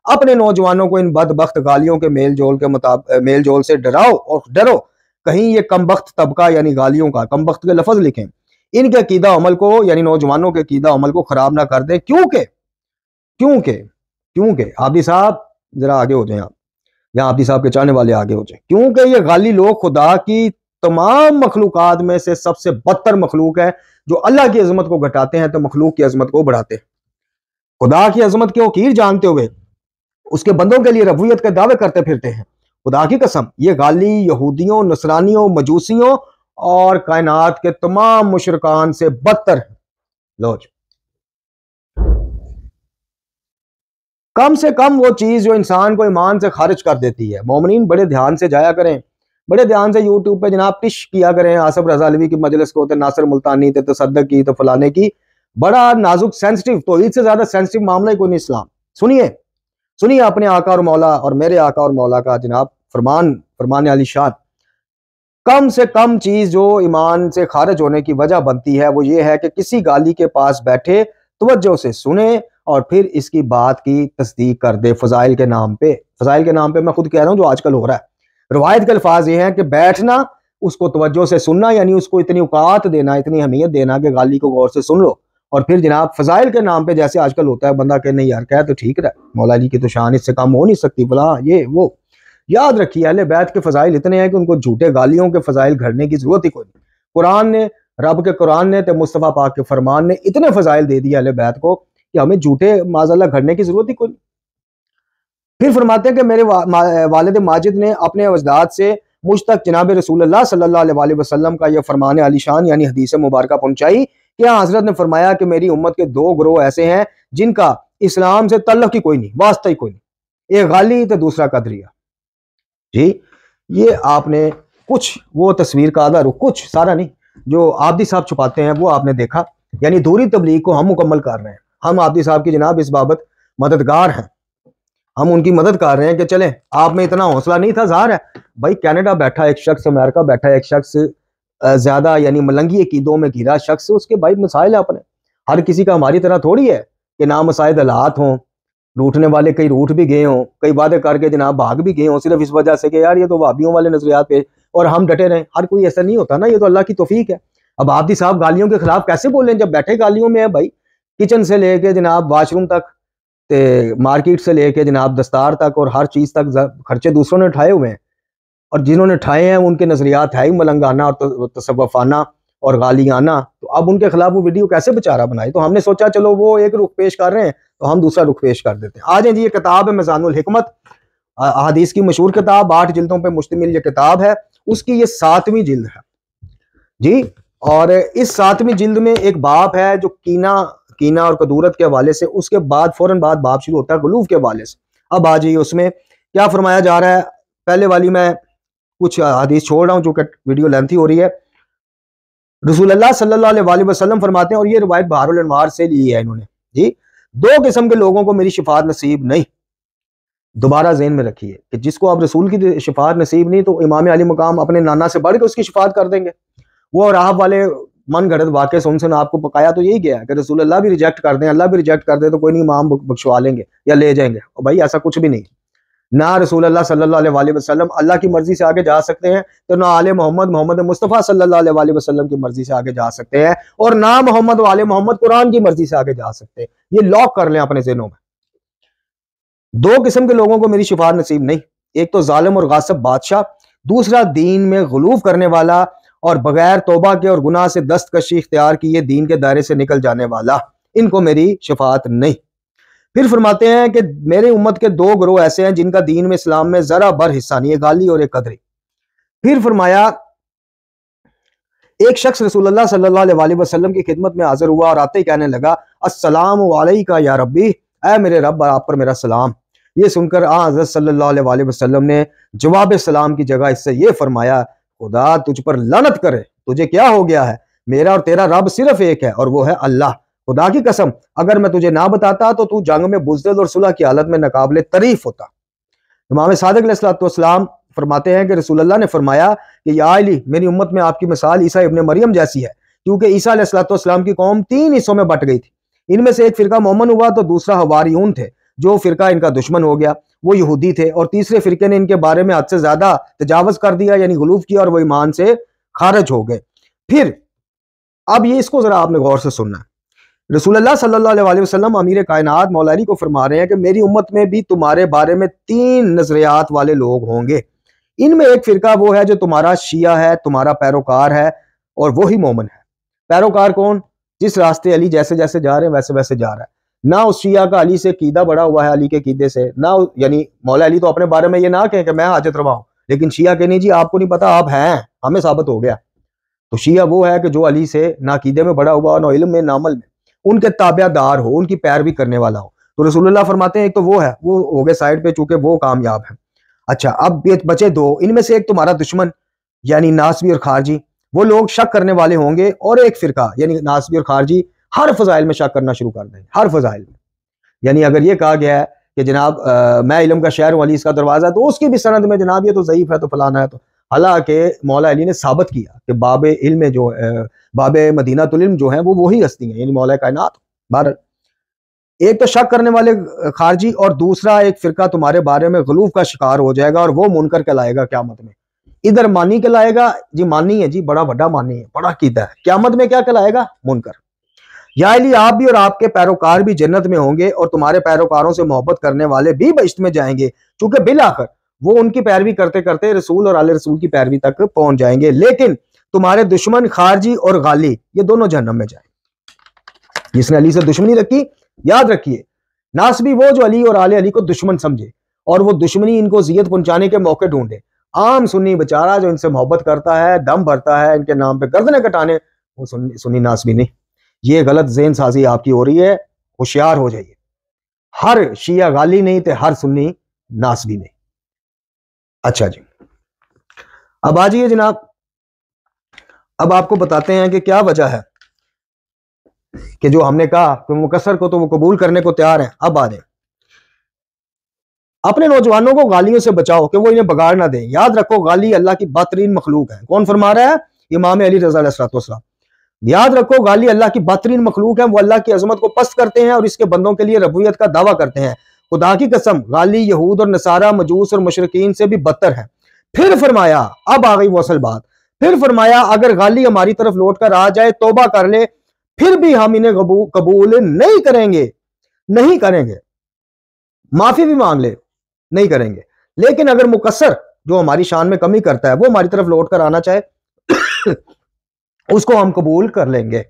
अपने नौजवानों को इन बदबख्त गालियों के मेल जोल से डराओ और डरो, कहीं ये कमबख्त तबका यानी गालियों का कमबख्त के लफ्ज लिखें, इनके अकीदा अमल को यानी नौजवानों के अकीदा अमल को खराब ना कर दे। क्योंकि क्योंकि क्योंकि आबदी साहब जरा आगे हो जाए, आप यहाँ आबदी साहब के चाहने वाले आगे हो जाए, क्योंकि ये गाली लोग खुदा की तमाम मखलूकात में से सबसे बदतर मखलूक है, जो अल्लाह की अजमत को घटाते हैं तो मखलूक की अजमत को बढ़ाते हैं। खुदा की अजमत के वकील जानते हुए उसके बंदों के लिए रबूयत के दावे करते फिरते हैं। खुदा की कसम, ये गाली यहूदियों, नसरानियों, मजूसियों और कायनात के तमाम मुशरिकान से बदतर है। लोज कम से कम वो चीज जो इंसान को ईमान से खारिज कर देती है। मोमिनीन बड़े ध्यान से जाया करें, बड़े ध्यान से यूट्यूब पे जनाब पिश किया करें आसफ रज़ा अलवी की मजलिस को, नासिर मुल्तानी ते तसद्दुक़ की तो फलाने की, बड़ा नाजुक सेंसिटिव, तौहीद से ज्यादा सेंसिटिव मामला ही कोई नहीं इस्लाम। सुनिए सुनिए अपने आका और मौला और मेरे आका और मौला का जनाब फरमान अली शान। कम से कम चीज जो ईमान से खारिज होने की वजह बनती है वो ये है कि किसी गाली के पास बैठे तवज्जो से सुने और फिर इसकी बात की तस्दीक कर दे फजाइल के नाम पे। फजाइल के नाम पे मैं खुद कह रहा हूं जो आजकल हो रहा है। रवायत के अल्फाज ये हैं कि बैठना, उसको तवज्जो से सुनना, यानी उसको इतनी औकात देना, इतनी अहमियत देना कि गाली को गौर से सुन लो, और फिर जनाब फजाइल के नाम पे जैसे आजकल होता है, बंदा कहे नहीं यार कह तो ठीक रहा, मौला अली की तो शान इससे कम हो नहीं सकती, भला ये वो। याद रखिए अहले बैत के फजाइल इतने हैं कि उनको झूठे गालियों के फजाइल घड़ने की जरूरत ही कोई नहीं। कुरान ने, रब के कुरान ने तो मुस्तफ़ा पाक के फरमान ने इतने फजाइल दे दिए अहले बैत को कि हमें झूठे माज़अल्लाह घड़ने की जरूरत ही कोई नहीं। फिर फरमाते हैं कि मेरे वालिद माजिद ने अपने अजदाद से मुझ तक जनाब रसूलुल्लाह सल्लल्लाहु अलैहि वसल्लम का यह फरमान आलीशान यानी हदीस मुबारका पहुंचाई कि हजरत ने फरमाया कि मेरी उम्मत के दो ग्रोह ऐसे हैं जिनका इस्लाम से तल्लुक ही कोई नहीं, वास्ता ही कोई नहीं, एक गाली तो दूसरा कदरिया। जी ये आपने कुछ वो तस्वीर का आधा रुख, कुछ सारा नहीं, जो आबदी साहब छुपाते हैं वो आपने देखा, यानी दूरी तबलीग को हम मुकम्मल कर रहे हैं। हम आबदी साहब की जनाब इस बाबत मददगार हैं, हम उनकी मदद कर रहे हैं कि चलें, आप में इतना हौसला नहीं था, ज़ाहिर है भाई कनाडा बैठा एक शख्स, अमेरिका बैठा एक शख्स, ज्यादा यानी मलंगी अकीदों में घिरा शख्स, उसके भाई मसाइल है अपने। हर किसी का हमारी तरह थोड़ी है कि ना मसाइल हालात हों, रूठने वाले कई रूठ भी गए हों, कई वादे करके जनाब भाग भी गए हों सिर्फ इस वजह से कि यार ये तो वाबियों वाले नजरियात पे, और हम डटे रहें। हर कोई ऐसा नहीं होता ना, ये तो अल्लाह की तौफीक है। अब आबदी साहब गालियों के खिलाफ कैसे बोलें जब बैठे गालियों में है भाई, किचन से लेके जनाब वाशरूम तक, मार्केट से लेके जनाब दस्तार तक, और हर चीज तक खर्चे दूसरों ने उठाए हुए हैं, और जिन्होंने उठाए हैं उनके नजरियात है ही मलंगाना और तसव्वुफाना और गालियाना। तो अब उनके खिलाफ वो वीडियो कैसे बेचारा बनाए, तो हमने सोचा चलो वो एक रुख पेश कर रहे हैं तो हम दूसरा रुख पेश कर देते हैं। आज जी ये किताब है मिज़ानुल हिकमत, हदीस की मशहूर किताब, 8 जिल्दों पे मुश्तमिल ये किताब है, उसकी ये 7वीं जिल्द है जी। और इस 7वीं जिल्द में एक बाब है जो कीना और कदूरत के हवाले से। उसके बाद फौरन बाद बाब शुरू होता है गुलूफ के हवाले से। अब आ जाइए उसमें क्या फरमाया जा रहा है। पहले वाली मैं कुछ हदीस छोड़ रहा हूं जो कि वीडियो लेंथी हो रही है। रसूलुल्लाह सल्लल्लाहु अलैहि वसल्लम फरमाते हैं, और ये रिवायत बहारुल अनवार से ली है इन्होंने जी, दो किस्म के लोगों को मेरी शिफात नसीब नहीं। दोबारा ज़हन में रखिए कि जिसको अब रसूल की शिफात नसीब नहीं तो इमाम अली मकाम अपने नाना से बढ़ के उसकी शिफात कर देंगे। वो राह वाले मन घड़त वाक़े सुन आपको पकाया तो यही गया कि रसूलुल्लाह भी रिजेक्ट कर दें, अल्लाह भी रिजेक्ट कर दे तो कोई नहीं, इमाम बख्शवा लेंगे या ले जाएंगे। और भाई ऐसा कुछ भी नहीं। ना रसूलुल्लाह सल्लल्लाहु अलैहि वसल्लम अल्लाह की मर्जी से आगे जा सकते हैं, तो ना आले मोहम्मद मुस्तफ़ा सल्लल्लाहु अलैहि वसल्लम की मर्जी से आगे जा सकते हैं, और ना मोहम्मद वाले मोहम्मद कुरान की मर्जी से आगे जा सकते हैं। ये लॉक कर लें अपने ज़हनों में। दो किस्म के लोगों को मेरी शिफात नसीब नहीं, एक तो जालिम और गासिब बादशाह, दूसरा दीन में गुलूफ करने वाला और बगैर तौबा के और गुनाह से दस्तकशी इख्तियार किए दीन के दायरे से निकल जाने वाला, इनको मेरी शिफात नहीं। फिर फरमाते हैं कि मेरे उम्मत के दो ग्रोह ऐसे हैं जिनका दीन में इस्लाम में जरा बर हिस्सा नहीं है, गाली और एक कदरी। फिर फरमाया एक शख्स रसूलुल्लाह सल्लल्लाहु अलैहि वसल्लम की खिदमत में हाजिर हुआ और आते ही कहने लगा, अस्सलामु अलैका या रब्बी, ऐ मेरे रब आप पर मेरा सलाम। ये सुनकर हज़रत सल्लल्लाहु अलैहि वसल्लम ने जवाब सलाम की जगह इससे ये फरमाया, खुदा तुझ पर लानत करे, तुझे क्या हो गया है? मेरा और तेरा रब सिर्फ एक है और वो है अल्लाह। खुदा की कसम अगर मैं तुझे ना बताता तो तू जंग में बुज़दिल और सुलह की हालत में नाकाबिले तारीफ होता। इमाम सादिक अलैहिस्सलाम फरमाते हैं कि रसूलुल्लाह ने फरमाया कि या अली, मेरी उम्मत में आपकी मिसाल ईसा इब्ने मरियम जैसी है, क्योंकि ईसा अलैहिस्सलाम की कौम तीन हिस्सों में बट गई थी। इनमें से एक फिरका मोमन हुआ तो दूसरा हवारियून थे, जो फिरका इनका दुश्मन हो गया, वो यहूदी थे, और तीसरे फिरके ने इनके बारे में हद से ज्यादा तजावज कर दिया, यानी गुलूफ किया, और वो ईमान से खारिज हो गए। फिर अब ये इसको जरा आपने गौर से सुनना है। रसूलुल्लाह सल्लल्लाहु अलैहि वसल्लम अमीर कायनात मौला अली को फरमा रहे हैं कि मेरी उम्मत में भी तुम्हारे बारे में तीन नजरियात वाले लोग होंगे। इनमें एक फिरका वो है जो तुम्हारा शिया है, तुम्हारा पैरोकार है, और वही मोमन है। पैरोकार कौन? जिस रास्ते अली जैसे जैसे जा रहे हैं वैसे वैसे जा रहा है। ना उस शिया का अली से कीदा बड़ा हुआ है, अली के कीदे से, ना यानी मौला अली तो अपने बारे में ये ना कहें कि मैं हाजत रवा हूं, लेकिन शिया के नहीं जी आपको नहीं पता, आप हैं, हमें साबित हो गया। तो शिया वो है कि जो अली से ना कीदे में बड़ा हुआ, ना इल्म में, ना अमल में, उनके ताबियादार हो, उनकी पैरवी करने वाला हो। तो रसूलुल्लाह फरमाते हैं एक तो वो है, वो हो गए साइड पे, चूंकि वो कामयाब है। अच्छा, अब ये बचे दो, इनमें से एक तुम्हारा दुश्मन यानी नासबी और खारजी, वो लोग शक करने वाले होंगे, और एक फिरका यानी नासबी और खारजी हर फजाइल में शक करना शुरू कर देंगे, हर फजाइल में। यानी अगर ये कहा गया है कि जनाब मैं इल्म का शहर हूं, अली इसका दरवाजा, तो उसकी भी सनद में जनाब ये तो ज़ईफ है, तो फलाना है, तो हालांकि मौला अली ने साबित किया कि बाब इल्म जो बाब मदीनातुल इल्म जो है वो वही हस्ती है, यानी मौला कायनात। बहरहाल एक तो शक करने वाले खारजी, और दूसरा एक फिरका तुम्हारे बारे में गुलूफ का शिकार हो जाएगा, और वो मुनकर कहलाएगा क़यामत में। इधर मानी कहलाएगा जी, मानी है जी, बड़ा बड़ा मानी है, बड़ा कीदा है। क़यामत में क्या कहलाएगा? मुनकर। या अली आप भी और आपके पैरोकार भी जन्नत में होंगे, और तुम्हारे पैरोकारों से मोहब्बत करने वाले भी बहिश्त में जाएंगे, क्योंकि बिल आखिर वो उनकी पैरवी करते करते रसूल और आले रसूल की पैरवी तक पहुंच जाएंगे। लेकिन तुम्हारे दुश्मन खारजी और गाली ये दोनों जहन्नम में जाएंगे। जिसने अली से दुश्मनी रखी, याद रखिए, नासबी वो जो अली और आले अली को दुश्मन समझे, और वो दुश्मनी इनको जियत पहुंचाने के मौके ढूंढे। आम सुन्नी बेचारा जो इनसे मोहब्बत करता है, दम भरता है इनके नाम पे गर्दने कटाने, वो सुन्नी नासबी नहीं। ये गलत ज़हन साजी आपकी हो रही है, होशियार हो जाइए। हर शिया गाली नहीं थे, हर सुन्नी नासबी नहीं। अच्छा जी, अब आ जाइए जनाब, अब आपको बताते हैं कि क्या वजह है कि जो हमने कहा कि मुकस्सर को तो वो कबूल करने को तैयार है। अब आ जाए, अपने नौजवानों को गालियों से बचाओ कि वो इन्हें बगाड़ ना दें। याद रखो गाली अल्लाह की बदतरीन मखलूक है। कौन फरमा रहा है? इमाम अली रज़ा अलैहिस्सलाम। याद रखो गाली अल्लाह की बदतरीन मखलूक है, वो अल्लाह की अजमत को पस्त करते हैं और इसके बंदों के लिए रबूबियत का दावा करते हैं। खुदा की कसम गाली यहूद और नसारा, मजूस और मुशरिकीन से भी बदतर है। फिर फरमाया, अब आ गई वो असल बात, फिर फरमाया अगर गाली हमारी तरफ लौट कर आ जाए, तौबा कर ले, फिर भी हम इन्हें कबूल नहीं करेंगे, नहीं करेंगे, माफी भी मांग ले, नहीं करेंगे। लेकिन अगर मुकस्सर जो हमारी शान में कमी करता है वो हमारी तरफ लौट कर आना चाहे उसको हम कबूल कर लेंगे।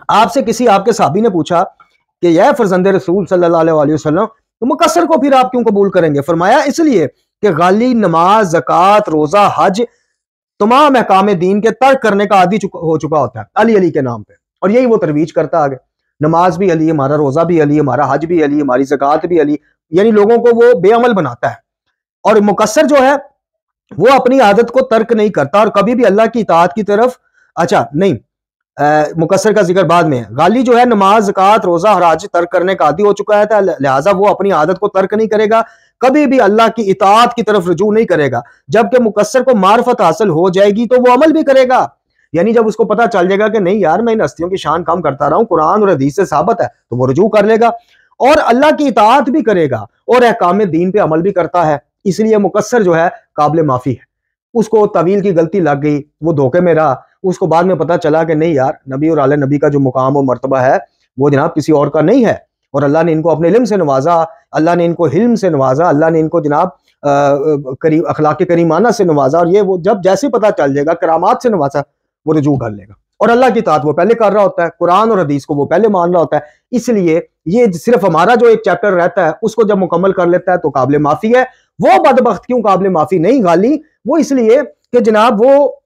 आपसे किसी आपके साहबी ने पूछा कि यह फरजंदे रसूल सल्लल्लाहु अलैहि वसल्लम, तो मुकस्सर को फिर आप क्यों कबूल करेंगे? फरमाया इसलिए कि गाली नमाज, ज़कात, रोजा, हज तमाम अहकाम दीन के तर्क करने का आदी हो चुका होता है अली अली के नाम पे, और यही वो तरवीज करता आगे। नमाज भी अली, हमारा रोजा भी अली, हमारा हज भी अली, हमारी ज़कात भी अली, यानी लोगों को वो बेअमल बनाता है। और मुकस्सर जो है वो अपनी आदत को तर्क नहीं करता और कभी भी अल्लाह की इताअत की तरफ, अच्छा नहीं, मुकस्सर का जिक्र बाद में है। गाली जो है नमाज, ज़कात, रोजा, हज तर्क करने का आदी हो चुका है, लिहाजा वो अपनी आदत को तर्क नहीं करेगा, कभी भी अल्लाह की इताअत की तरफ रुजू नहीं करेगा। जबकि मुकस्सर को मार्फत हासिल हो जाएगी तो वो अमल भी करेगा, यानी जब उसको पता चल जाएगा कि नहीं यार मैं इन हस्तियों की शान कम करता रहा हूं, कुरान और हदीस से साबित है, तो वो रुजू कर लेगा और अल्लाह की इताअत भी करेगा और अहकाम दीन पे अमल भी करता है। इसलिए मुकस्सर जो है काबिल माफी है। उसको तवील की गलती लग गई, वो धोखे में रहा, उसको बाद में पता चला कि नहीं यार नबी और आले नबी का जो मुकाम और मर्तबा है वो जनाब किसी और का नहीं है, और अल्लाह ने इनको अपने इल्म से नवाजा, अल्लाह ने इनको हिल्म से नवाजा, अल्लाह ने इनको जनाब अखलाक करीमाना से नवाजा, और ये वो जब जैसे पता चल जाएगा करामात से नवाजा वो रुजू कर लेगा। और अल्लाह की इताअत वो पहले कर रहा होता है, कुरान और हदीस को वो पहले मान रहा होता है। इसलिए ये सिर्फ हमारा जो एक चैप्टर रहता है उसको जब मुकम्मल कर लेता है तो काबिल माफी है। वो बदबख्त क्यों काबिल माफी नहीं गाली? वो इसलिए कि जनाब वो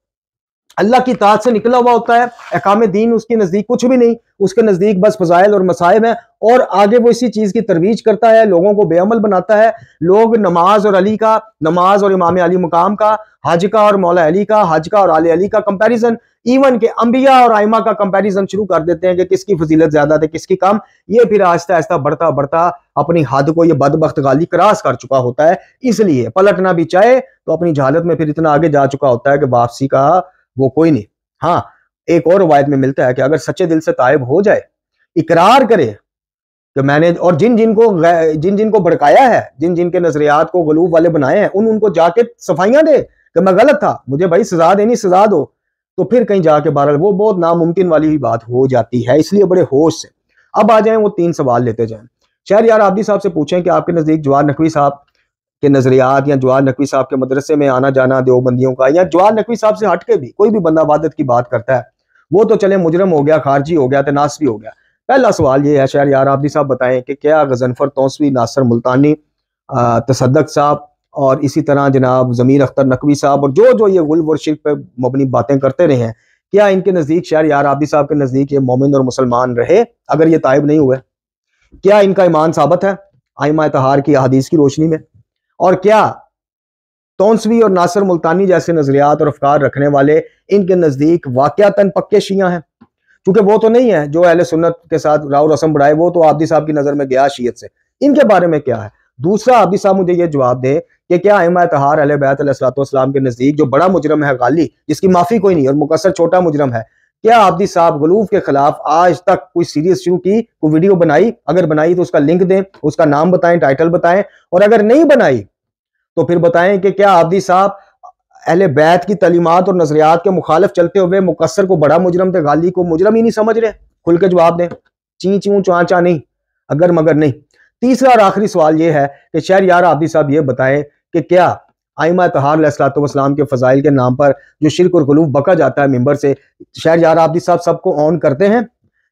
अल्लाह की इताअत से निकला हुआ होता है, अहकाम दीन उसके नज़दीक कुछ भी नहीं, उसके नज़दीक बस फज़ाइल और मसाइब हैं, और आगे वो इसी चीज़ की तरवीज करता है, लोगों को बेअमल बनाता है। लोग नमाज और अली का, नमाज और इमाम अली मुकाम का, हज का और मौला अली का, हज का और आले अली का कंपैरिजन, इवन के अंबिया और आइमा का कंपैरिजन शुरू कर देते हैं कि किसकी फजीलत ज्यादा थी किसकी कम। ये फिर आहिस्ता आहिस्ता बढ़ता बढ़ता अपनी हद को ये बदबख्त गाली क्रॉस कर चुका होता है, इसलिए पलटना भी चाहे तो अपनी जहालत में फिर इतना आगे जा चुका होता है कि वापसी का वो कोई नहीं। हाँ, एक और रवायत में मिलता है कि अगर सच्चे दिल से ताइब हो जाए, इकरार करे कि मैंने, और जिन जिनको भड़काया है, जिन जिनके नजरियात को गलूब वाले बनाए हैं, उनको जाके सफाइयां दे कि मैं गलत था, मुझे भाई सजा देनी, सजा दो, तो फिर कहीं जाके बहरहाल वो बहुत नामुमकिन वाली ही बात हो जाती है। इसलिए बड़े होश से अब आ जाएं, वो 3 सवाल लेते जाएं। शहरयार आबदी साहब से पूछें कि आपके नजदीक जवाहर नकवी साहब के नजरियात या जवाहर नकवी साहब के मदरसे में आना जाना देवबंदियों का, या जवाहर नकवी साहब से हटके भी कोई भी बंदा वादत की बात करता है, वो तो चले मुजरम हो गया, खारजी हो गया, तनासबी हो गया। पहला सवाल ये है शहरयार आबदी साहब बताएं कि क्या गजनफर तौसवी, नासर मुल्तानी, तसद्दक साहब और इसी तरह जनाब ज़मीर अख्तर नकवी साहब और जो जो ये गुल्व और शिर्क पे मबनी बातें करते रहे हैं, क्या इनके नज़दीक, शहरयार आबदी साहब के नज़दीक ये मोमिन और मुसलमान रहे अगर ये ताइब नहीं हुए? क्या इनका ईमान साबित है आइमा तहार की हदीस की रोशनी में? और क्या तौसवी और नासर मुल्तानी जैसे नजरियात और अफकार रखने वाले इनके नज़दीक वाकयातन पक्के शिया हैं? क्योंकि वो तो नहीं है जो अहले सुन्नत के साथ राव रस्म बढ़ाए, वो तो आबदी साहब की नज़र में गया शीयत से। इनके बारे में क्या है? दूसरा, आबदी साहब मुझे ये जवाब दे कि क्या आइमा तहार अहले बैत अलैहिस्सलाम के नज़दीक जो बड़ा मुजरम है गाली, जिसकी माफ़ी कोई नहीं, और मुकस्सर छोटा मुजरम है, क्या आबदी साहब गलूफ के खिलाफ आज तक कोई सीरीज शुरू की, कोई वीडियो बनाई? अगर बनाई तो उसका लिंक दें, उसका नाम बताएं, टाइटल बताएं, और अगर नहीं बनाई तो फिर बताएं कि क्या आबदी साहब अहले बैत की तालीमात और नजरियात के मुखालिफ चलते हुए मुकस्सर को बड़ा मुजरम थे, गाली को मुजरम ही नहीं समझ रहे? खुल के जवाब दें, ची चूं चाचा नहीं, अगर मगर नहीं। तीसरा और आखिरी सवाल यह है कि शहरयार आबदी साहब ये बताएं कि क्या आइमा तहार अलैहिस्सलाम के फजाइल के नाम पर जो शिर्क और गुलूफ बका जाता है मिंबर से, शहरयार आबदी साहब सबको ऑन करते हैं?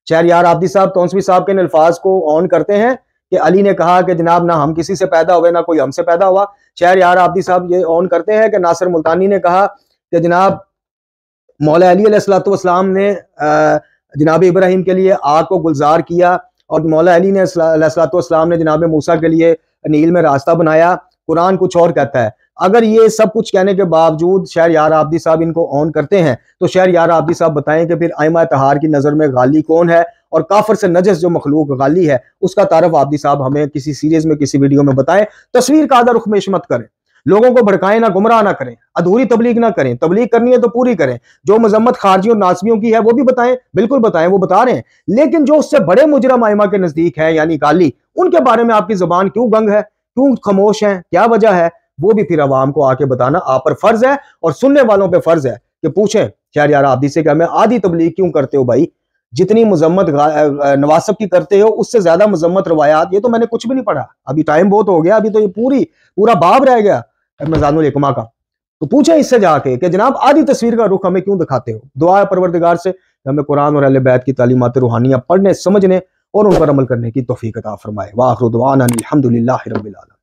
शहरयार आबदी साहब तौसवी साहब के अल्फाज को ऑन करते हैं कि अली ने कहा कि जनाब ना हम किसी से पैदा हुए ना कोई हमसे पैदा हुआ? शहरयार आबदी साहब ये ऑन करते हैं कि नासर मुल्तानी ने कहा कि जनाब मौला अली अलैहिस्सलाम ने जनाब इब्राहिम के लिए आग को गुलजार किया, और मौला अली ने अलैहिस्सलाम ने जनाब मूसा के लिए नील में रास्ता बनाया? कुरान कुछ और कहता है। अगर ये सब कुछ कहने के बावजूद शहरयार आबदी साहब इनको ऑन करते हैं, तो शहरयार आबदी साहब बताएं कि फिर आइमा तहार की नज़र में गाली कौन है, और काफर से नजस जो मखलूक गाली है उसका तारफ आबदी साहब हमें किसी सीरीज में, किसी वीडियो में बताएं। तस्वीर का आधा रुख में मत करें, लोगों को भड़काएं ना, गुमराह ना करें, अधूरी तबलीग ना करें, तबलीग करनी है तो पूरी करें। जो मजम्मत खारजी और नासबियों की है वो भी बताएं, बिल्कुल बताएं, वो बता रहे हैं, लेकिन जो उससे बड़े मुजरम आइमा के नजदीक है यानी गाली, उनके बारे में आपकी जुबान क्यों गंग है, क्यों खामोश है, क्या वजह है? वो भी फिर अवाम को आके बताना आप पर फर्ज है, और सुनने वालों पे फर्ज है कि पूछें शहरयार आबदी से कि हमें आधी तबलीग क्यों करते हो भाई? जितनी मजम्मत नवासब की करते हो उससे ज्यादा मजम्मत रवायात, ये तो मैंने कुछ भी नहीं पढ़ा, अभी टाइम बहुत हो गया, अभी तो ये पूरा बाब रह गया मज़ानुल हिकमा का। तो पूछे इससे जाके कि जनाब आधी तस्वीर का रुख हमें क्यों दिखाते हो? दुआ है परवरदिगार से हमें कुरान और अहले बैत की तालीमात रूहानिया पढ़ने, समझने और उन पर अमल करने की तौफीक अता फरमाए। व आखिरु दुआना अनिल हम्दुलिल्लाहि रब्बिल आलमीन।